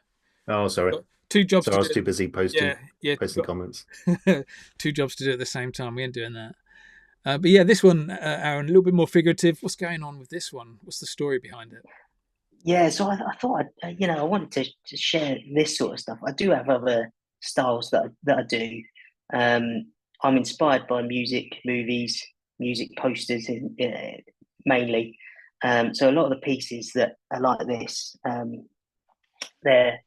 Oh, sorry. Got two jobs. So I was too busy posting got comments. 2 jobs to do at the same time. We ain't doing that. But yeah, this one, Aaron, a little bit more figurative. What's going on with this one? What's the story behind it? Yeah, so I thought I wanted to share this sort of stuff. I do have other styles that I do. I'm inspired by music, movies, music posters, mainly. So a lot of the pieces that are like this, they're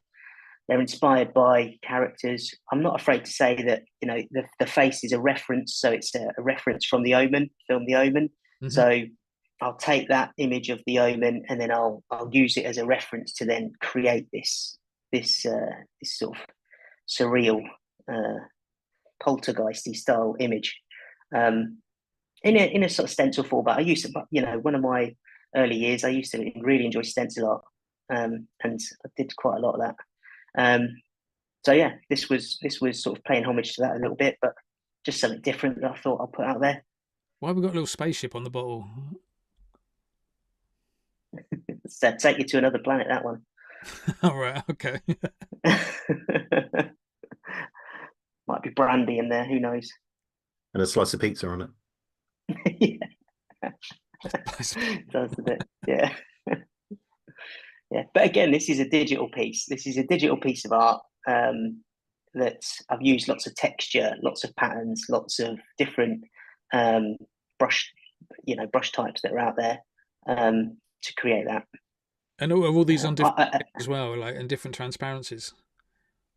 inspired by characters. I'm not afraid to say that the face is a reference, so it's a reference from the Omen film, The Omen. Mm-hmm. So I'll take that image of the Omen and then I'll use it as a reference to then create this sort of surreal poltergeisty style image in a sort of stencil format. I used to, one of my early years, I used to really enjoy stencil art, and I did quite a lot of that. So yeah, this was sort of paying homage to that a little bit, but just something different that I thought I'll put out there. Why have we got a little spaceship on the bottle? So take you to another planet, that one. All right, okay. Might be brandy in there, who knows? And a slice of pizza on it. Yeah. Does a bit, yeah. Yeah, but again, this is a digital piece. This is a digital piece of art that I've used lots of texture, lots of patterns, lots of different brush types that are out there to create that. And are all these on different as well, like in different transparencies,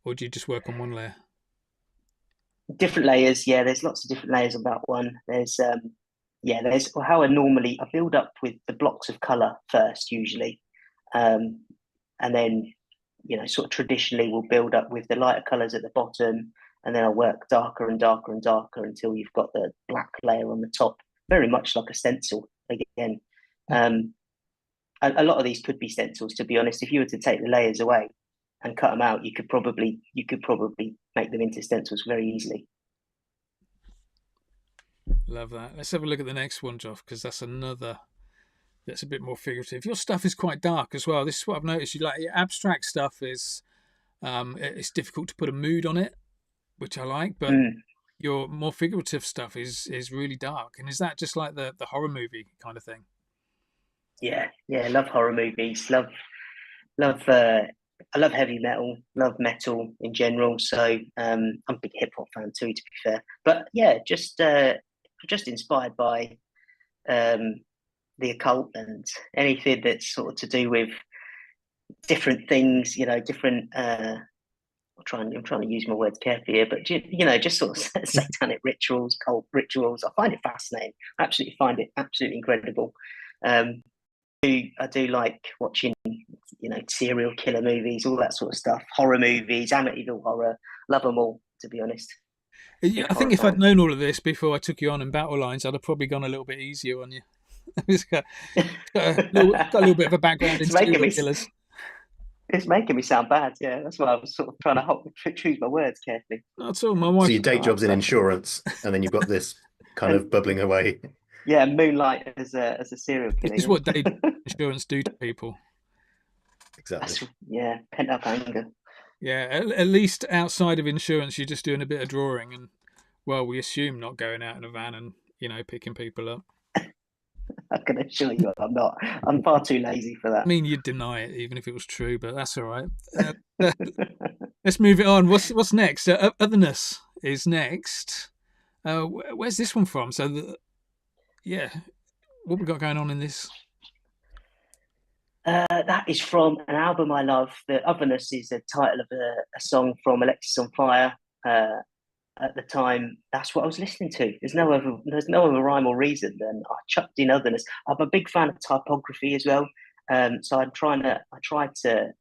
or do you just work on one layer? Different layers, yeah. There's lots of different layers on that one. There's how I build up with the blocks of color first, usually, and then sort of traditionally we'll build up with the lighter colors at the bottom, and then I'll work darker and darker and darker until you've got the black layer on the top, very much like a stencil again. A lot of these could be stencils, to be honest. If you were to take the layers away and cut them out, you could probably make them into stencils very easily. Love that. Let's have a look at the next one, Joff, because that's a bit more figurative. Your stuff is quite dark as well. This is what I've noticed. You like your abstract stuff is it's difficult to put a mood on it, which I like, but your more figurative stuff is really dark. And is that just like the horror movie kind of thing? Yeah, I love horror movies. I love heavy metal, love metal in general. So I'm a big hip hop fan too, to be fair. But yeah, just inspired by the occult and anything that's sort of to do with different things, different. I'm trying to use my words carefully here, but just sort of satanic rituals, cult rituals. I find it fascinating. I absolutely find it absolutely incredible. I do like watching, serial killer movies, all that sort of stuff, horror movies, Amityville Horror, love them all, to be honest. I think if I'd known all of this before I took you on in Battle Lines, I'd have probably gone a little bit easier on you. It's got a little bit of a background in serial killers. It's making me sound bad, yeah. That's why I was sort of trying to choose my words carefully. That's all. My wife. So your day job's in insurance, and then you've got this kind of bubbling away. Yeah, moonlight as a serial killer. This is what day insurance do to people. Exactly. Pent up anger. Yeah, at least outside of insurance, you're just doing a bit of drawing, and we assume not going out in a van and picking people up. I can assure you, I'm not. I'm far too lazy for that. I mean, you'd deny it even if it was true, but that's all right. Let's move it on. What's next? Otherness is next. Where's this one from? So, what we got going on in this? That is from an album I love. The Otherness is the title of a song from Alexis on Fire. At the time, that's what I was listening to. There's no other rhyme or reason than I chucked in Otherness. I'm a big fan of typography as well. So I tried to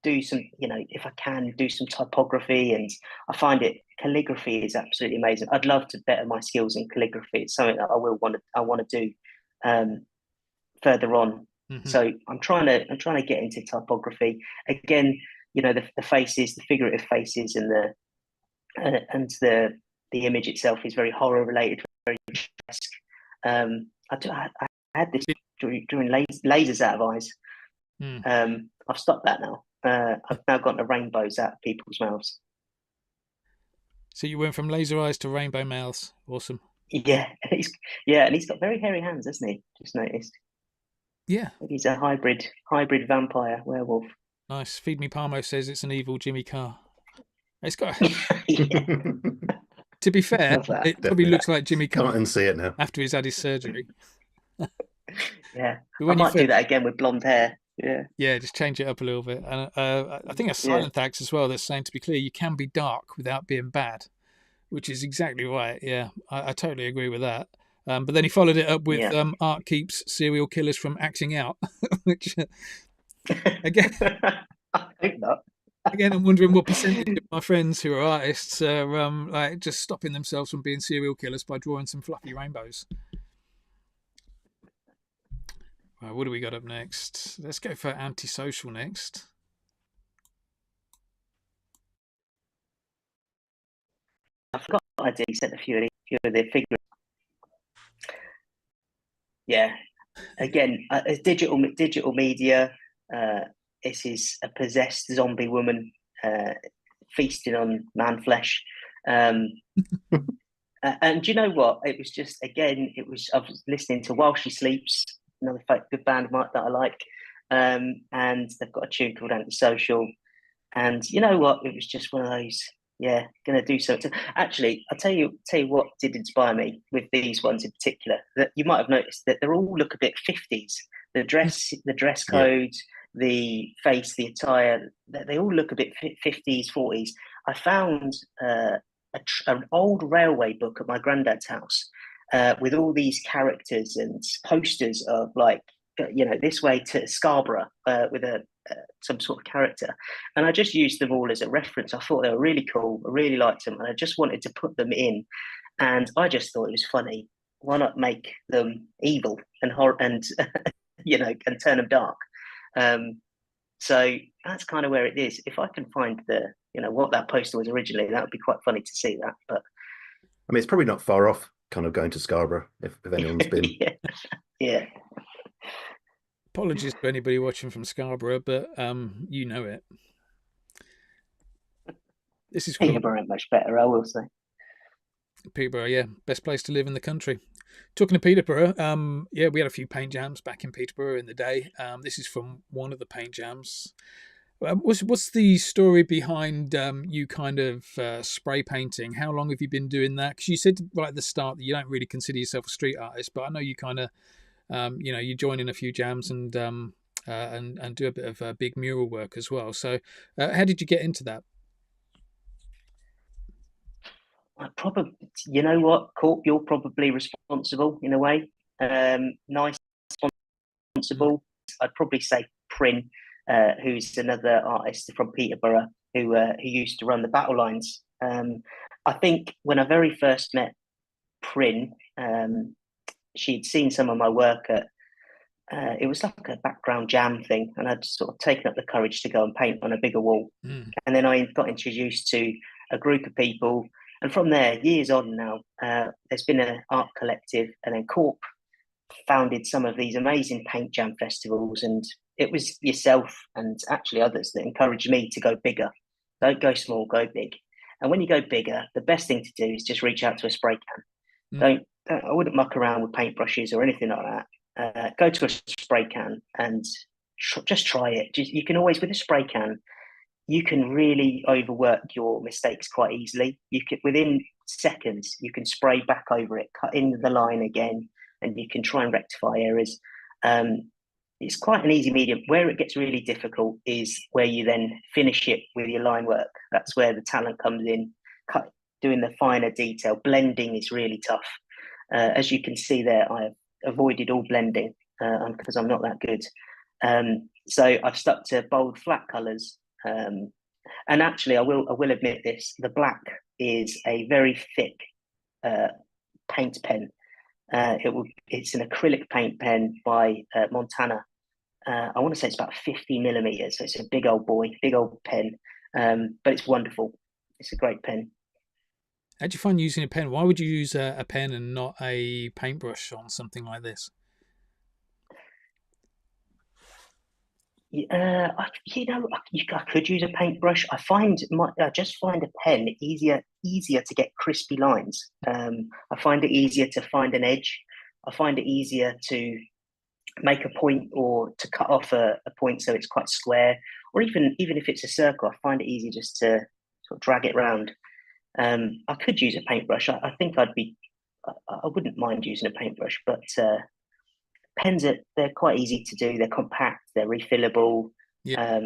do some, if I can do some typography, and I find calligraphy is absolutely amazing. I'd love to better my skills in calligraphy. It's something that I want to do further on. Mm-hmm. So I'm trying to get into typography again. The faces, the figurative faces, and the image itself is very horror related, very grotesque. I had this during lasers out of eyes. I've stopped that now. I've now gone to rainbows out of people's mouths. So you went from laser eyes to rainbow mouths. Awesome. Yeah, and he's got very hairy hands, hasn't he? Just noticed. Yeah. He's a hybrid vampire werewolf. Nice. Feed Me Palmo says it's an evil Jimmy Carr. It's got. To be fair, it probably looks like Jimmy Carr. Can't unsee it now. After he's had his surgery. Yeah, I might do that again with blonde hair. Yeah, just change it up a little bit. And I think a silent thags as well that's saying, to be clear, you can be dark without being bad, which is exactly right. Yeah, I totally agree with that. But then he followed it up with art keeps serial killers from acting out, which again, I think not. Again, I'm wondering what percentage of my friends who are artists are like just stopping themselves from being serial killers by drawing some fluffy rainbows. Right, what do we got up next? Let's go for antisocial next. I forgot I did. He sent a few of the figures. Yeah, again, digital media. This is a possessed zombie woman feasting on man flesh. And you know what? It was just, again, I was listening to While She Sleeps, another good band that I like. And they've got a tune called Antisocial. And you know what? It was just one of those, going to do something. Actually, I'll tell you what did inspire me with these ones in particular. That you might have noticed that they all look a bit 50s. The dress code, the face, the attire, they all look a bit 50s, 40s. I found an old railway book at my granddad's house with all these characters and posters of this way to Scarborough with some sort of character. And I just used them all as a reference. I thought they were really cool. I really liked them. And I just wanted to put them in. And I just thought it was funny. Why not make them evil and horror and and turn them dark? So that's kind of where it is. If I can find what that poster was originally, that would be quite funny to see that. But I mean, it's probably not far off kind of going to Scarborough if anyone's been. Yeah. Apologies to anybody watching from Scarborough, but you know it. This is Peterborough ain't much better, I will say. Peterborough, yeah, best place to live in the country. Talking to Peterborough, we had a few paint jams back in Peterborough in the day. This is from one of the paint jams. What's the story behind you kind of spray painting? How long have you been doing that? Because you said right at the start that you don't really consider yourself a street artist, but I know you kind of, you join in a few jams and do a bit of big mural work as well. So how did you get into that? I probably, you know what, Corp, you're probably responsible in a way. Nice, responsible. I'd probably say Prin, who's another artist from Peterborough who used to run the battle lines. I think when I very first met Prin, she'd seen some of my work at, it was like a background jam thing, and I'd sort of taken up the courage to go and paint on a bigger wall. And then I got introduced to a group of people. And from there, years on now, there's been an art collective, and then Corp founded some of these amazing paint jam festivals. And it was yourself and actually others that encouraged me to go bigger. Don't go small, go big. And when you go bigger, the best thing to do is just reach out to a spray can. I wouldn't muck around with paintbrushes or anything like that. Go to a spray can and just try it. You can always, with a spray can, you can really overwork your mistakes quite easily. You can, within seconds, you can spray back over it, cut in the line again, and you can try and rectify errors. It's quite an easy medium. Where it gets really difficult is where you then finish it with your line work. That's where the talent comes in, doing the finer detail. Blending is really tough. As you can see there, I have avoided all blending because I'm not that good. So I've stuck to bold, flat colours. And actually, I will admit this: the black is a very thick paint pen. It's an acrylic paint pen by Montana. I want to say it's about 50 millimeters, so it's a big old boy, big old pen. But it's wonderful. It's a great pen. How'd you find using a pen? Why would you use a pen and not a paintbrush on something like this? I could use a paintbrush. I just find a pen easier to get crispy lines. I find it easier to find an edge. I find it easier to make a point or to cut off a point so it's quite square, or even if it's a circle, I find it easy just to sort of drag it around. I could use a paintbrush. I think I wouldn't mind using a paintbrush, but pens they're quite easy to do. They're compact. They're refillable. Yeah.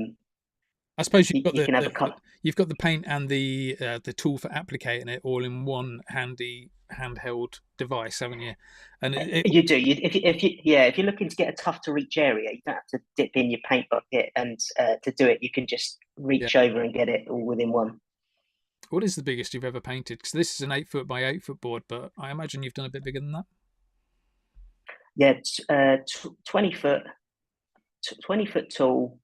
I suppose you've got the paint and the tool for applicating it all in one handy handheld device, haven't you? And you do. If you're looking to get a tough to reach area, you don't have to dip in your paint bucket, and to do it, you can just reach over and get it all within one. What is the biggest you've ever painted? Because this is an 8 foot by 8 foot board, but I imagine you've done a bit bigger than that. Yeah, 20 foot tall.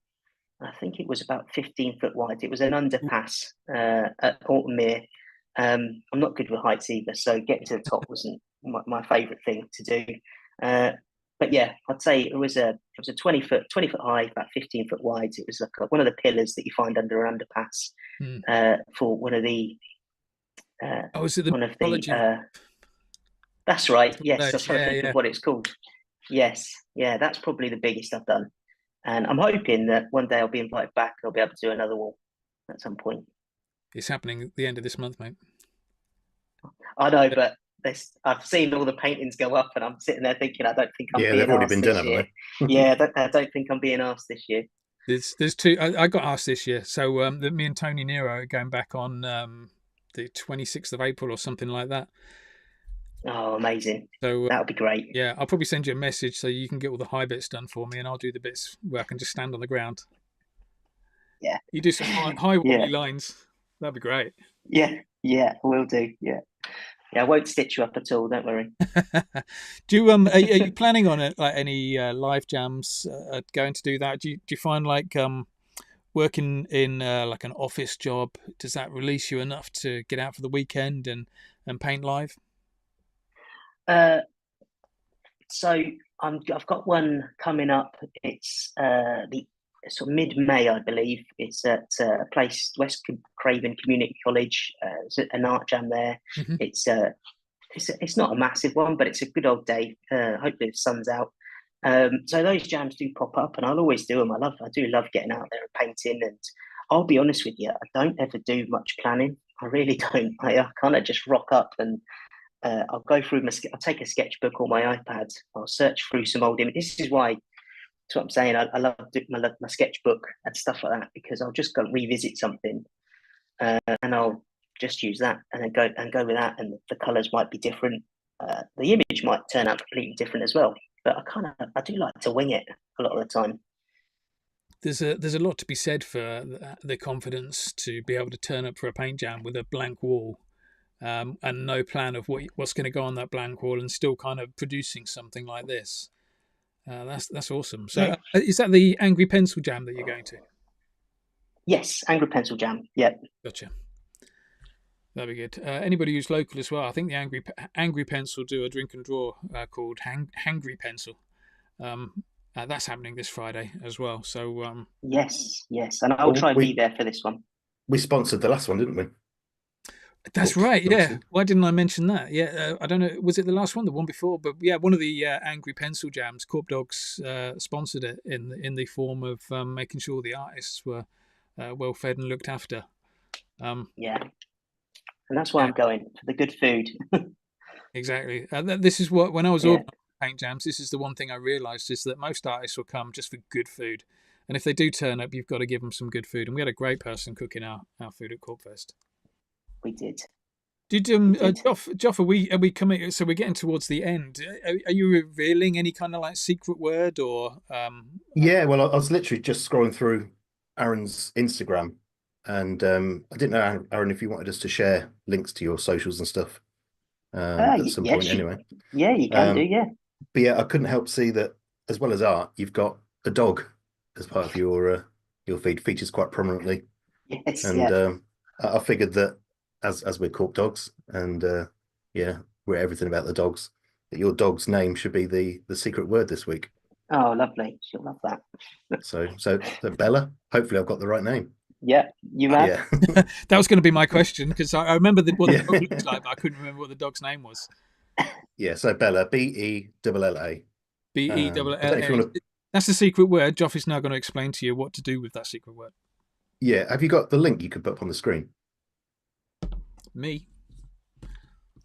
I think it was about 15 foot wide. It was an underpass at Autumnmere. I'm not good with heights either, so getting to the top wasn't my favourite thing to do. But yeah, I'd say it was a 20 foot high, about 15 foot wide. It was like one of the pillars that you find under an underpass for one of the. Is it the one of the? That's right. Yes, that's what it's called. Yes, yeah, that's probably the biggest I've done. And I'm hoping that one day I'll be invited back and I'll be able to do another wall at some point. It's happening at the end of this month, mate. I know, but I've seen all the paintings go up and I'm sitting there thinking, I don't think I'm being asked. Yeah, they've already been done, haven't they? Yeah, I don't think I'm being asked this year. There's two. I got asked this year. So me and Tony Nero are going back on the 26th of April or something like that. Oh, amazing. So that would be great. Yeah, I'll probably send you a message so you can get all the high bits done for me, and I'll do the bits where I can just stand on the ground. Yeah. You do some high wobbly lines. That'd be great. Yeah, I will do. Yeah, I won't stitch you up at all. Don't worry. Do you are you planning on it, like any live jams? Going to do that? Do you find like working in like an office job, does that release you enough to get out for the weekend and paint live? So I've got one coming up. It's the sort of mid-May, I believe. It's at a place, West Craven Community College. It's an art jam there. Mm-hmm. It's not a massive one, but it's a good old day. Hopefully the sun's out. So those jams do pop up, and I'll always do them. I do love getting out there and painting. And I'll be honest with you, I don't ever do much planning. I really don't. I kind of just rock up and I'll go through I'll take a sketchbook or my iPad. I'll search through some old images. This is why, that's what I'm saying. I love my sketchbook and stuff like that, because I'll just go revisit something, and I'll just use that and then go with that. And the colours might be different. The image might turn out completely different as well. But I do like to wing it a lot of the time. There's a lot to be said for the confidence to be able to turn up for a paint jam with a blank wall. And no plan of what's going to go on that blank wall, and still kind of producing something like this. That's awesome. So, is that the Angry Pencil Jam that you're going to? Yes, Angry Pencil Jam. Yeah. Gotcha. That'd be good. Anybody who's local as well. I think the Angry Pencil do a drink and draw called Hangry Pencil. That's happening this Friday as well. So yes, and I'll try and be there for this one. We sponsored the last one, didn't we? That's right, yeah. Why didn't I mention that? Yeah, I don't know. Was it the last one, the one before? But yeah, one of the Angry Pencil Jams, Corp Dogs sponsored it in the form of making sure the artists were well fed and looked after. Yeah, and that's why I'm going, for the good food. Exactly. This is what, when I was organising paint jams, this is the one thing I realised, is that most artists will come just for good food. And if they do turn up, you've got to give them some good food. And we had a great person cooking our food at Corpfest. We did. Joff, are we coming? So we're getting towards the end. Are you revealing any kind of like secret word or? Yeah, well, I was literally just scrolling through Aaron's Instagram, and I didn't know, Aaron, if you wanted us to share links to your socials and stuff at some point anyway. Yeah, you can do, yeah. But yeah, I couldn't help see that as well as art, you've got a dog as part of your feed, features quite prominently. Yes, and I figured that as we're corp dogs, and yeah, we're everything about the dogs, that your dog's name should be the secret word this week. Oh, lovely. She'll love that. So Bella, hopefully I've got the right name. Yeah, you have. Yeah. That was going to be my question, because I remember what the dog looks like, but I couldn't remember what the dog's name was. Yeah, so Bella, Bella. Bella. That's the secret word. Joff is now going to explain to you what to do with that secret word. Yeah, have you got the link you could put up on the screen? Me?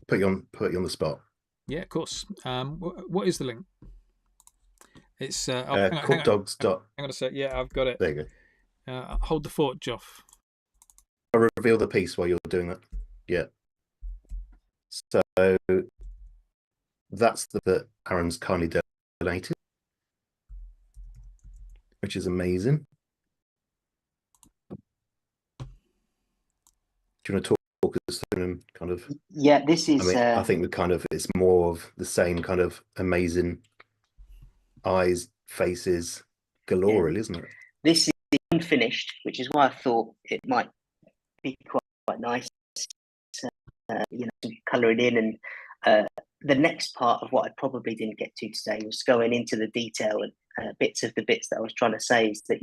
Put you on the spot. Yeah, of course. What is the link? It's corpdogs. Hang on a sec. Yeah, I've got it. There you go. Hold the fort, Joff. I'll reveal the piece while you're doing that. Yeah. So that's that Aaron's kindly donated, which is amazing. Do you want to talk us through them kind of? Yeah, this is. I think it's more of the same kind of amazing eyes, faces galore, really, isn't it? This is unfinished, which is why I thought it might be quite nice. Colouring in, and the next part of what I probably didn't get to today was going into the detail and bits that I was trying to say is that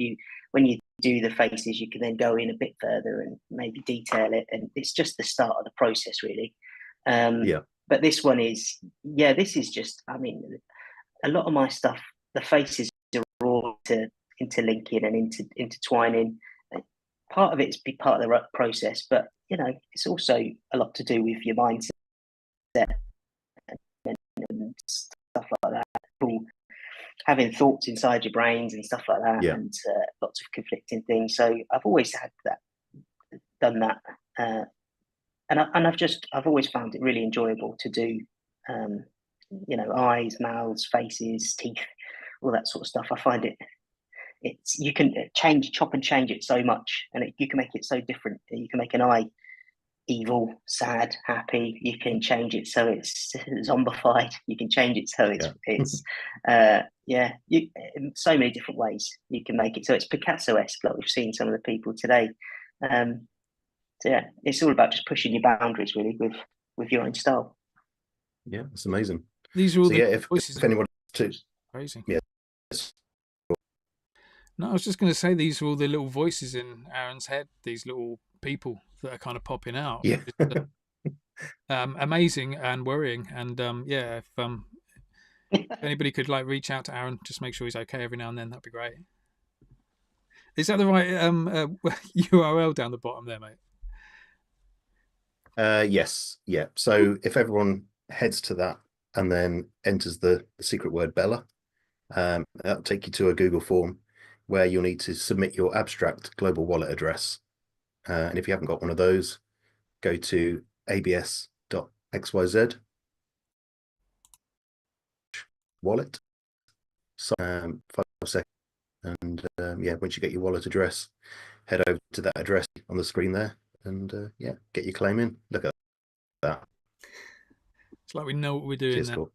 when you do the faces, you can then go in a bit further and maybe detail it, and it's just the start of the process, really. But this one is, this is just, I mean, a lot of my stuff, the faces are all interlinking and intertwining. Part of it's be part of the process, but it's also a lot to do with your mindset and stuff like that. Having thoughts inside your brains and stuff like that, and lots of conflicting things. So I've always had done that, and I've always found it really enjoyable to do. Eyes, mouths, faces, teeth, all that sort of stuff. I find you can chop and change it so much, and you can make it so different. You can make an eye evil, sad, happy. You can change it so it's zombified. You can change it so it's in so many different ways you can make it so it's Picasso-esque, like we've seen some of the people today. It's all about just pushing your boundaries, really, with your own style. Yeah, it's amazing. These are all voices. If anyone too crazy. Yeah. No, I was just going to say these are all the little voices in Aaron's head. These little people that are kind of popping out. Yeah. Amazing and worrying. And if anybody could reach out to Aaron, just make sure he's okay every now and then, that'd be great. Is that the right URL down the bottom there, mate? Yes. Yeah. So if everyone heads to that and then enters the secret word Bella, that'll take you to a Google form where you'll need to submit your abstract global wallet address. And if you haven't got one of those, go to abs.xyz wallet. So 5 seconds. And once you get your wallet address, head over to that address on the screen there and get your claim in. Look at that. It's like we know what we're doing. Cheers, cool.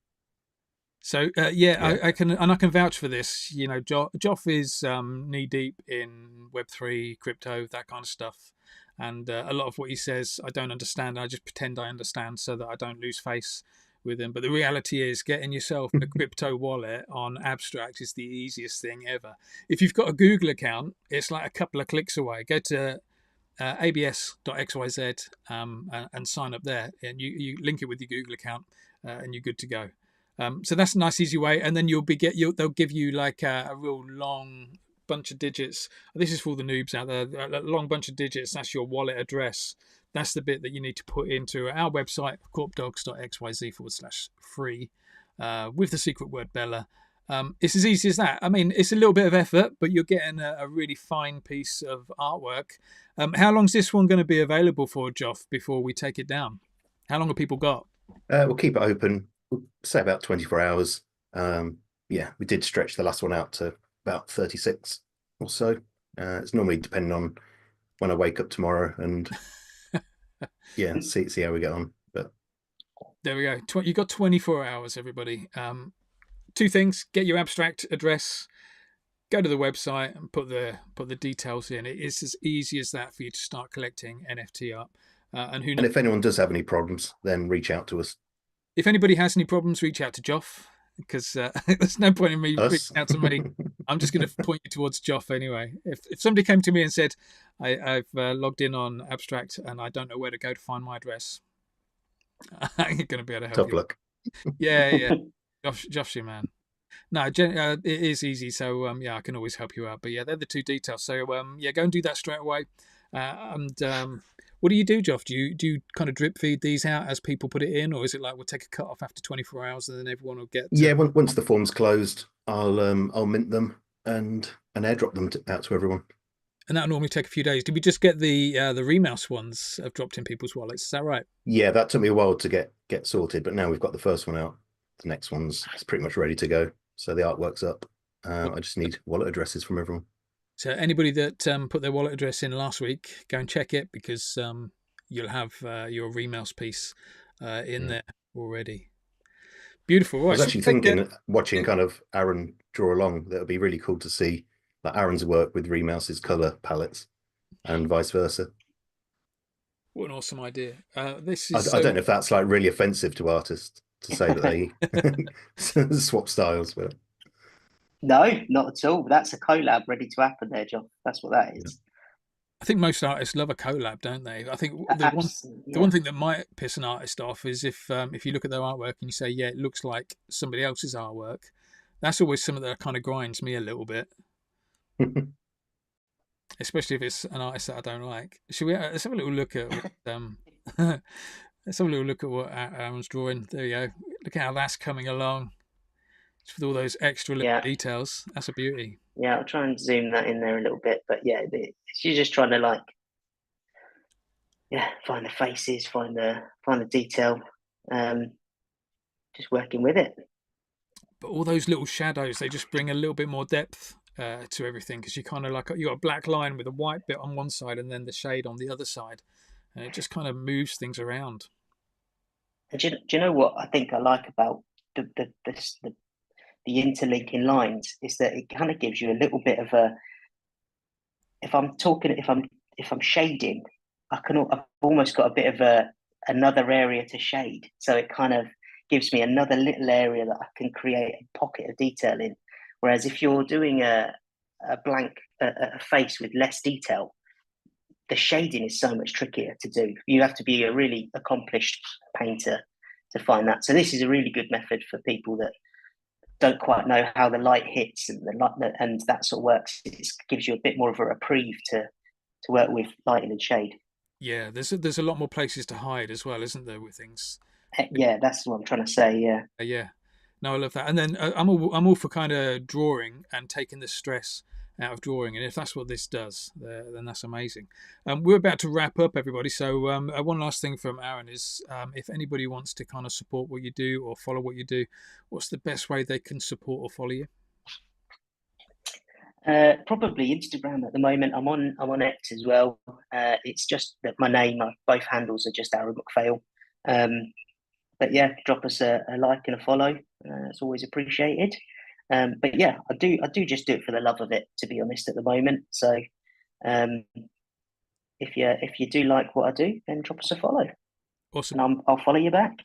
So I can vouch for this. Joff is knee deep in Web3, crypto, that kind of stuff, and a lot of what he says I don't understand. I just pretend I understand so that I don't lose face with him. But the reality is, getting yourself a crypto wallet on Abstract is the easiest thing ever. If you've got a Google account, it's like a couple of clicks away. Go to abs.xyz and sign up there, and you link it with your Google account, and you're good to go. So that's a nice, easy way, and then they'll give you like a real long bunch of digits. This is for all the noobs out there. A long bunch of digits. That's your wallet address. That's the bit that you need to put into our website, corpdogs.xyz/free, with the secret word Bella. It's as easy as that. I mean, it's a little bit of effort, but you're getting a really fine piece of artwork. How long is this one going to be available for, Joff, before we take it down? How long have people got? We'll keep it open. We'll say about 24 hours. We did stretch the last one out to about 36 or so. It's normally depending on when I wake up tomorrow, and yeah, see how we get on. But there we go. You got 24 hours, everybody. Two things: get your abstract address, go to the website, and put the details in. It is as easy as that for you to start collecting NFT art. And who knows? And if anyone does have any problems, then reach out to us. If anybody has any problems, reach out to Joff, because there's no point in me reaching out to me. I'm just going to point you towards Joff anyway. If somebody came to me and said, I've logged in on Abstract and I don't know where to go to find my address, I ain't going to be able to help Tough you. luck. Yeah. Joff's your man. No, it is easy. So, yeah, I can always help you out. But yeah, they're the two details. So, yeah, go and do that straight away. What do you do, Joff? Do you kind of drip feed these out as people put it in, or is it like we'll take a cut off after 24 hours and then everyone will get? Yeah, once the form's closed, I'll mint them and airdrop them out to everyone. And that'll normally take a few days. Did we just get the remouse ones have dropped in people's wallets? Is that right? Yeah, that took me a while to get sorted, but now we've got the first one out. The next one's pretty much ready to go. So the artwork's up. I just need wallet addresses from everyone. So anybody that put their wallet address in last week, go and check it, because you'll have your remouse piece in there already. Beautiful. Right, I was actually thinking, watching kind of Arran draw along, that would be really cool to see like Arran's work with remouse's color palettes and vice versa. What an awesome idea. This is I don't know if that's like really offensive to artists to say that they swap styles, but no, not at all. That's a collab ready to happen there, John. That's what that is. I think most artists love a collab, don't they? I think the one thing that might piss an artist off is if you look at their artwork and you say, yeah, it looks like somebody else's artwork. That's always something that kind of grinds me a little bit. Especially if it's an artist that I don't like. Let's have a little look at let's have a little look at what Aaron's drawing. There you go. Look at how that's coming along. Just with all those extra little details. That's a beauty. Yeah, I'll try and zoom that in there a little bit. But yeah, she's just trying to find the faces, find the detail. Just working with it. But all those little shadows, they just bring a little bit more depth to everything, because you kind of you got a black line with a white bit on one side and then the shade on the other side, and it just kind of moves things around. And do you know what I think I like about the interlinking lines is that it kind of gives you a little bit of a. If I'm shading, I've almost got a bit of another area to shade, so it kind of gives me another little area that I can create a pocket of detail in. Whereas if you're doing a blank face with less detail, the shading is so much trickier to do. You have to be a really accomplished painter to find that. So this is a really good method for people that don't quite know how the light hits and that sort of works. It gives you a bit more of a reprieve to work with lighting and shade. Yeah, there's a lot more places to hide as well, isn't there, with things? Yeah, that's what I'm trying to say. Yeah. Yeah. No, I love that. And then I'm all for kind of drawing and taking the stress out of drawing. And if that's what this does, then that's amazing. We're about to wrap up, everybody. So one last thing from Arran is, if anybody wants to kind of support what you do or follow what you do, what's the best way they can support or follow you? Probably Instagram at the moment. I'm on X as well. It's just that my name, both handles are just Arran MacPhail. But yeah, drop us a like and a follow. It's always appreciated. But yeah, I do just do it for the love of it, to be honest, at the moment. So if you do like what I do, then drop us a follow. Awesome. And I'll follow you back.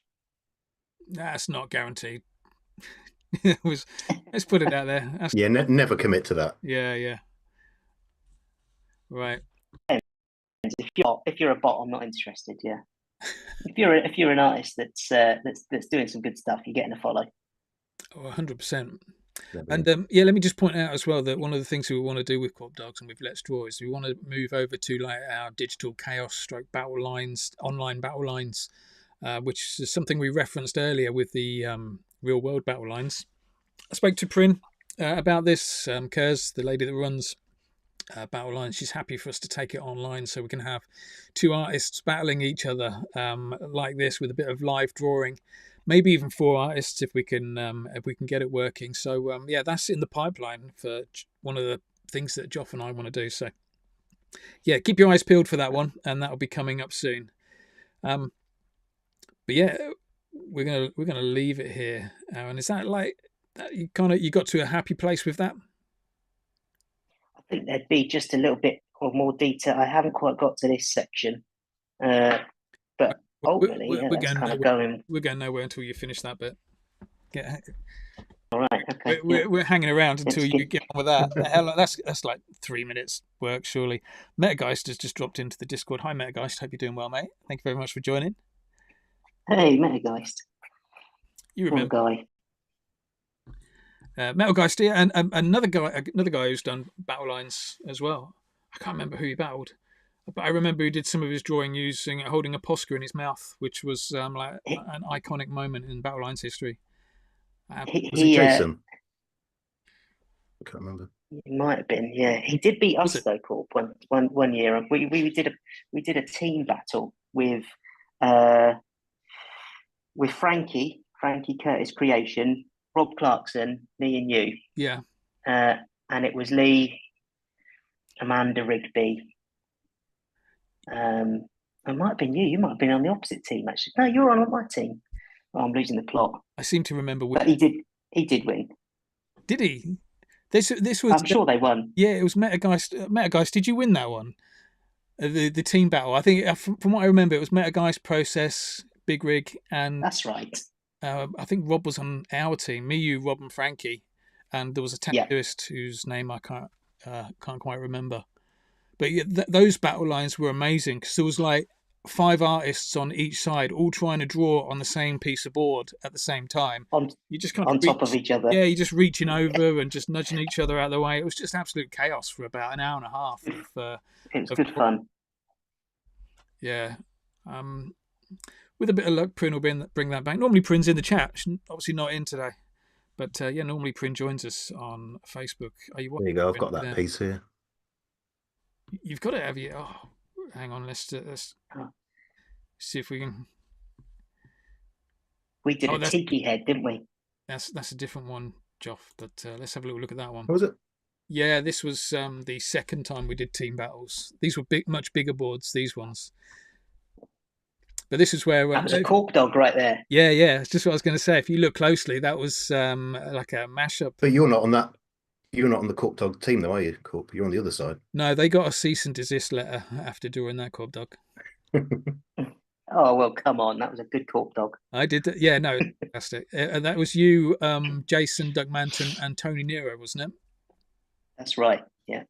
That's not guaranteed. Let's put it out there. Never commit to that. Yeah. Right. If you're a bot, I'm not interested. Yeah. If you're an artist that's doing some good stuff, you're getting a follow. 100%. And let me just point out as well that one of the things we want to do with Quad Dogs and with Let's Draw is we want to move over to like our digital chaos stroke battle lines, online battle lines, which is something we referenced earlier with the real world battle lines. I spoke to Prin about this. Kers, the lady that runs battle lines, she's happy for us to take it online so we can have two artists battling each other like this, with a bit of live drawing, maybe even four artists if we can get it working. So that's in the pipeline for one of the things that Joff and I want to do. So yeah, keep your eyes peeled for that one, and that'll be coming up soon. But yeah, we're gonna leave it here, Aaron. Is that like that you got to a happy place with that? I think there'd be just a little bit of more detail. I haven't quite got to this section, but ultimately, we're that's going kind of nowhere. going. We're going nowhere until you finish that bit. Yeah. All right. Okay. We're hanging around until It's you good. get on with that. The hell, that's like 3 minutes work, surely. Metageist has just dropped into the Discord. Hi, Metageist. Hope you're doing well, mate. Thank you very much for joining. Hey, Metageist. You Poor remember guy. Metageist, yeah, and another guy who's done battle lines as well. I can't remember who he battled, but I remember he did some of his drawing using holding a Posca in his mouth, which was like an iconic moment in battle lines history. Was it Jason? I can't remember. It might have been, yeah. He did beat us though, Corp. One year. We did a team battle with Frankie Curtis Creation, Rob Clarkson, me and you. Yeah. And it was Lee, Amanda Rigby. It might have been you. You might have been on the opposite team actually. No, you're on my team. Oh, I'm losing the plot. I seem to remember. But he did win. Did he? This was. I'm sure they won. Yeah, it was Metageist. Metageist, did you win that one? The team battle. I think from what I remember, it was Metageist, Process, Big Rig, and that's right. I think Rob was on our team. Me, you, Rob, and Frankie, and there was a tattooist whose name I can't quite remember. But yeah, those battle lines were amazing because there was like 5 artists on each side, all trying to draw on the same piece of board at the same time. You just kind of on top of each other. Yeah, you're just reaching over and just nudging each other out of the way. It was just absolute chaos for about an hour and a half. It was good fun. Yeah. With a bit of luck, Prin will bring that back. Normally, Prin's in the chat. She's obviously not in today. But yeah, normally Prin joins us on Facebook. Are you watching? There you go. I've got that piece here. You've got it, have you? Oh, hang on. Let's see if we can. We did a tiki head, didn't we? That's a different one, Joff. But let's have a little look at that one. What was it? Yeah, this was the second time we did team battles. These were much bigger boards. These ones. But this is where that was a cork dog right there. Yeah, it's just what I was going to say. If you look closely, that was like a mashup. But you're not on that. You're not on the Corp Dog team, though, are you, Corp? You're on the other side. No, they got a cease and desist letter after drawing that Corp Dog. Oh well, come on, that was a good Corp Dog. I did. Yeah, no, fantastic. And that was you, Jason, Doug Manton, and Tony Nero, wasn't it? That's right. Yeah.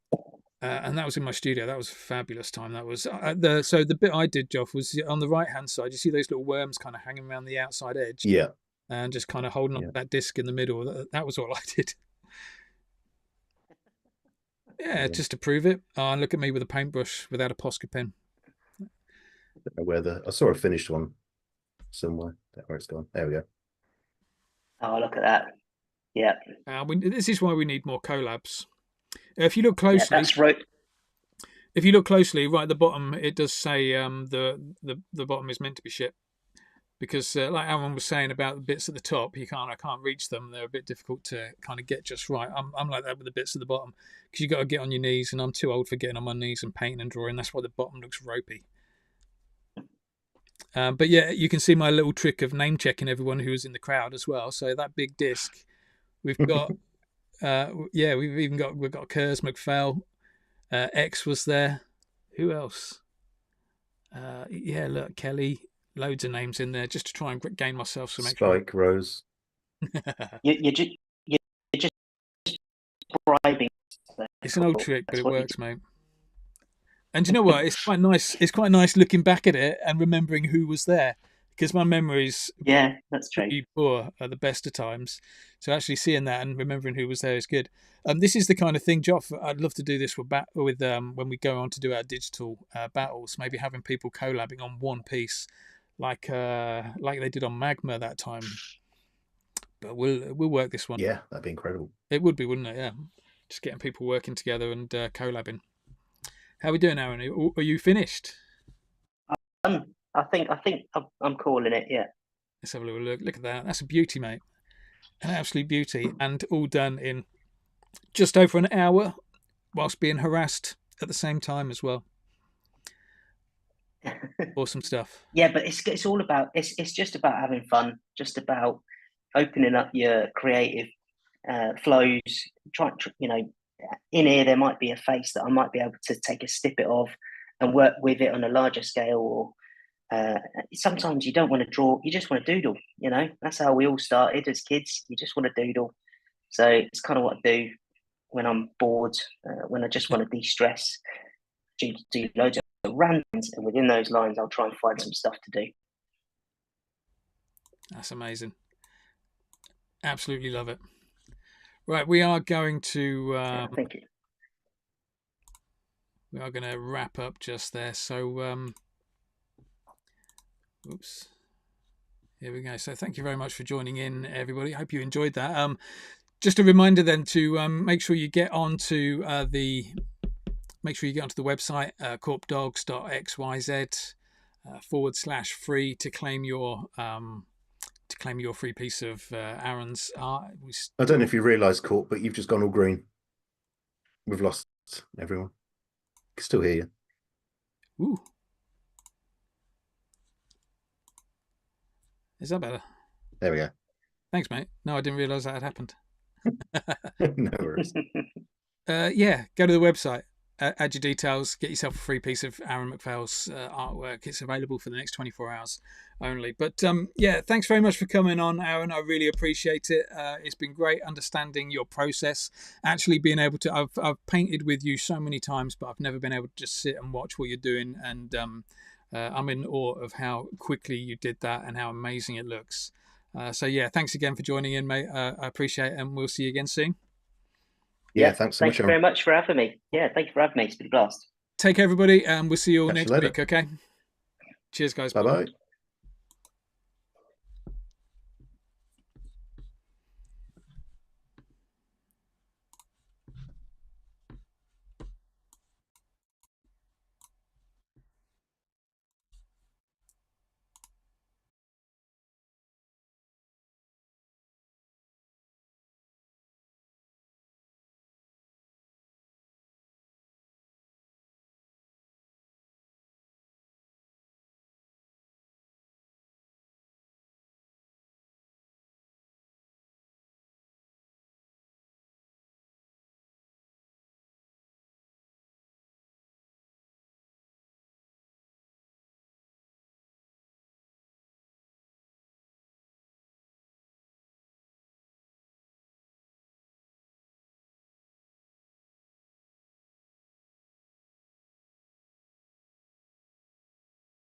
And that was in my studio. That was a fabulous time. That was the bit I did, Joff, was on the right hand side. You see those little worms kind of hanging around the outside edge. Yeah. And just kind of holding on to that disc in the middle. That was all I did. Yeah, just to prove it. And look at me with a paintbrush without a Posca pen. I don't know where I saw a finished one somewhere. Where it's gone. There we go. Oh, look at that. Yeah. This is why we need more collabs. If you look closely, that's right. If you look closely, right at the bottom, it does say the bottom is meant to be shit. Because like Aaron was saying about the bits at the top, I can't reach them. They're a bit difficult to kind of get just right. I'm like that with the bits at the bottom because you got to get on your knees, and I'm too old for getting on my knees and painting and drawing. That's why the bottom looks ropey. But yeah, you can see my little trick of name checking everyone who was in the crowd as well. So that big disc, we've got, we've got Arran MacPhail, X was there. Who else? Look, Kelly. Loads of names in there just to try and gain myself some extra. Spike Rose. you're just bribing. It's an old trick, but it works, mate. And you know what? It's quite nice. It's quite nice looking back at it and remembering who was there, because my memories, that's true, poor at the best of times. So actually seeing that and remembering who was there is good. This is the kind of thing, Joff. I'd love to do this with when we go on to do our digital battles. Maybe having people collabing on one piece. Like they did on Magma that time, but we'll work this one. Yeah, that'd be incredible. It would be, wouldn't it? Yeah, just getting people working together and collabing. How are we doing, Aaron? Are you finished? I think I'm calling it. Yeah. Let's have a little look. Look at that. That's a beauty, mate. An absolute beauty, and all done in just over an hour. whilst being harassed at the same time as well. Awesome stuff. Yeah, but it's all about it's just about having fun, just about opening up your creative flows. You know, in here there might be a face that I might be able to take a snippet of and work with it on a larger scale. Or sometimes you don't want to draw, you just want to doodle. You know, that's how we all started as kids. You just want to doodle. So it's kind of what I do when I'm bored, when I just want to de-stress. Do loads of rants, and within those lines, I'll try and find some stuff to do. That's amazing. Absolutely love it. Right, we are going to. Thank you. We are going to wrap up just there. So, oops. Here we go. So, thank you very much for joining in, everybody. I hope you enjoyed that. Just a reminder then to make sure you get onto the website corpdogs.xyz /free to claim your free piece of Arran's art. I don't know if you realise, Corp, but you've just gone all green. We've lost everyone. I can still hear you. Ooh. Is that better? There we go. Thanks, mate. No, I didn't realise that had happened. No worries. Yeah, go to the website, add your details, get yourself a free piece of Arran MacPhail's artwork. It's available for the next 24 hours only. But yeah, thanks very much for coming on, Arran. I really appreciate it. It's been great understanding your process. Actually being able to, I've painted with you so many times, but I've never been able to just sit and watch what you're doing. And I'm in awe of how quickly you did that and how amazing it looks. So yeah, thanks again for joining in, mate. I appreciate it, and we'll see you again soon. Yeah, thanks so much. Thank you very much for having me. Yeah, thank you for having me. It's been a blast. Take care, everybody, and we'll see you all next later. week, okay? Cheers, guys. Bye-bye.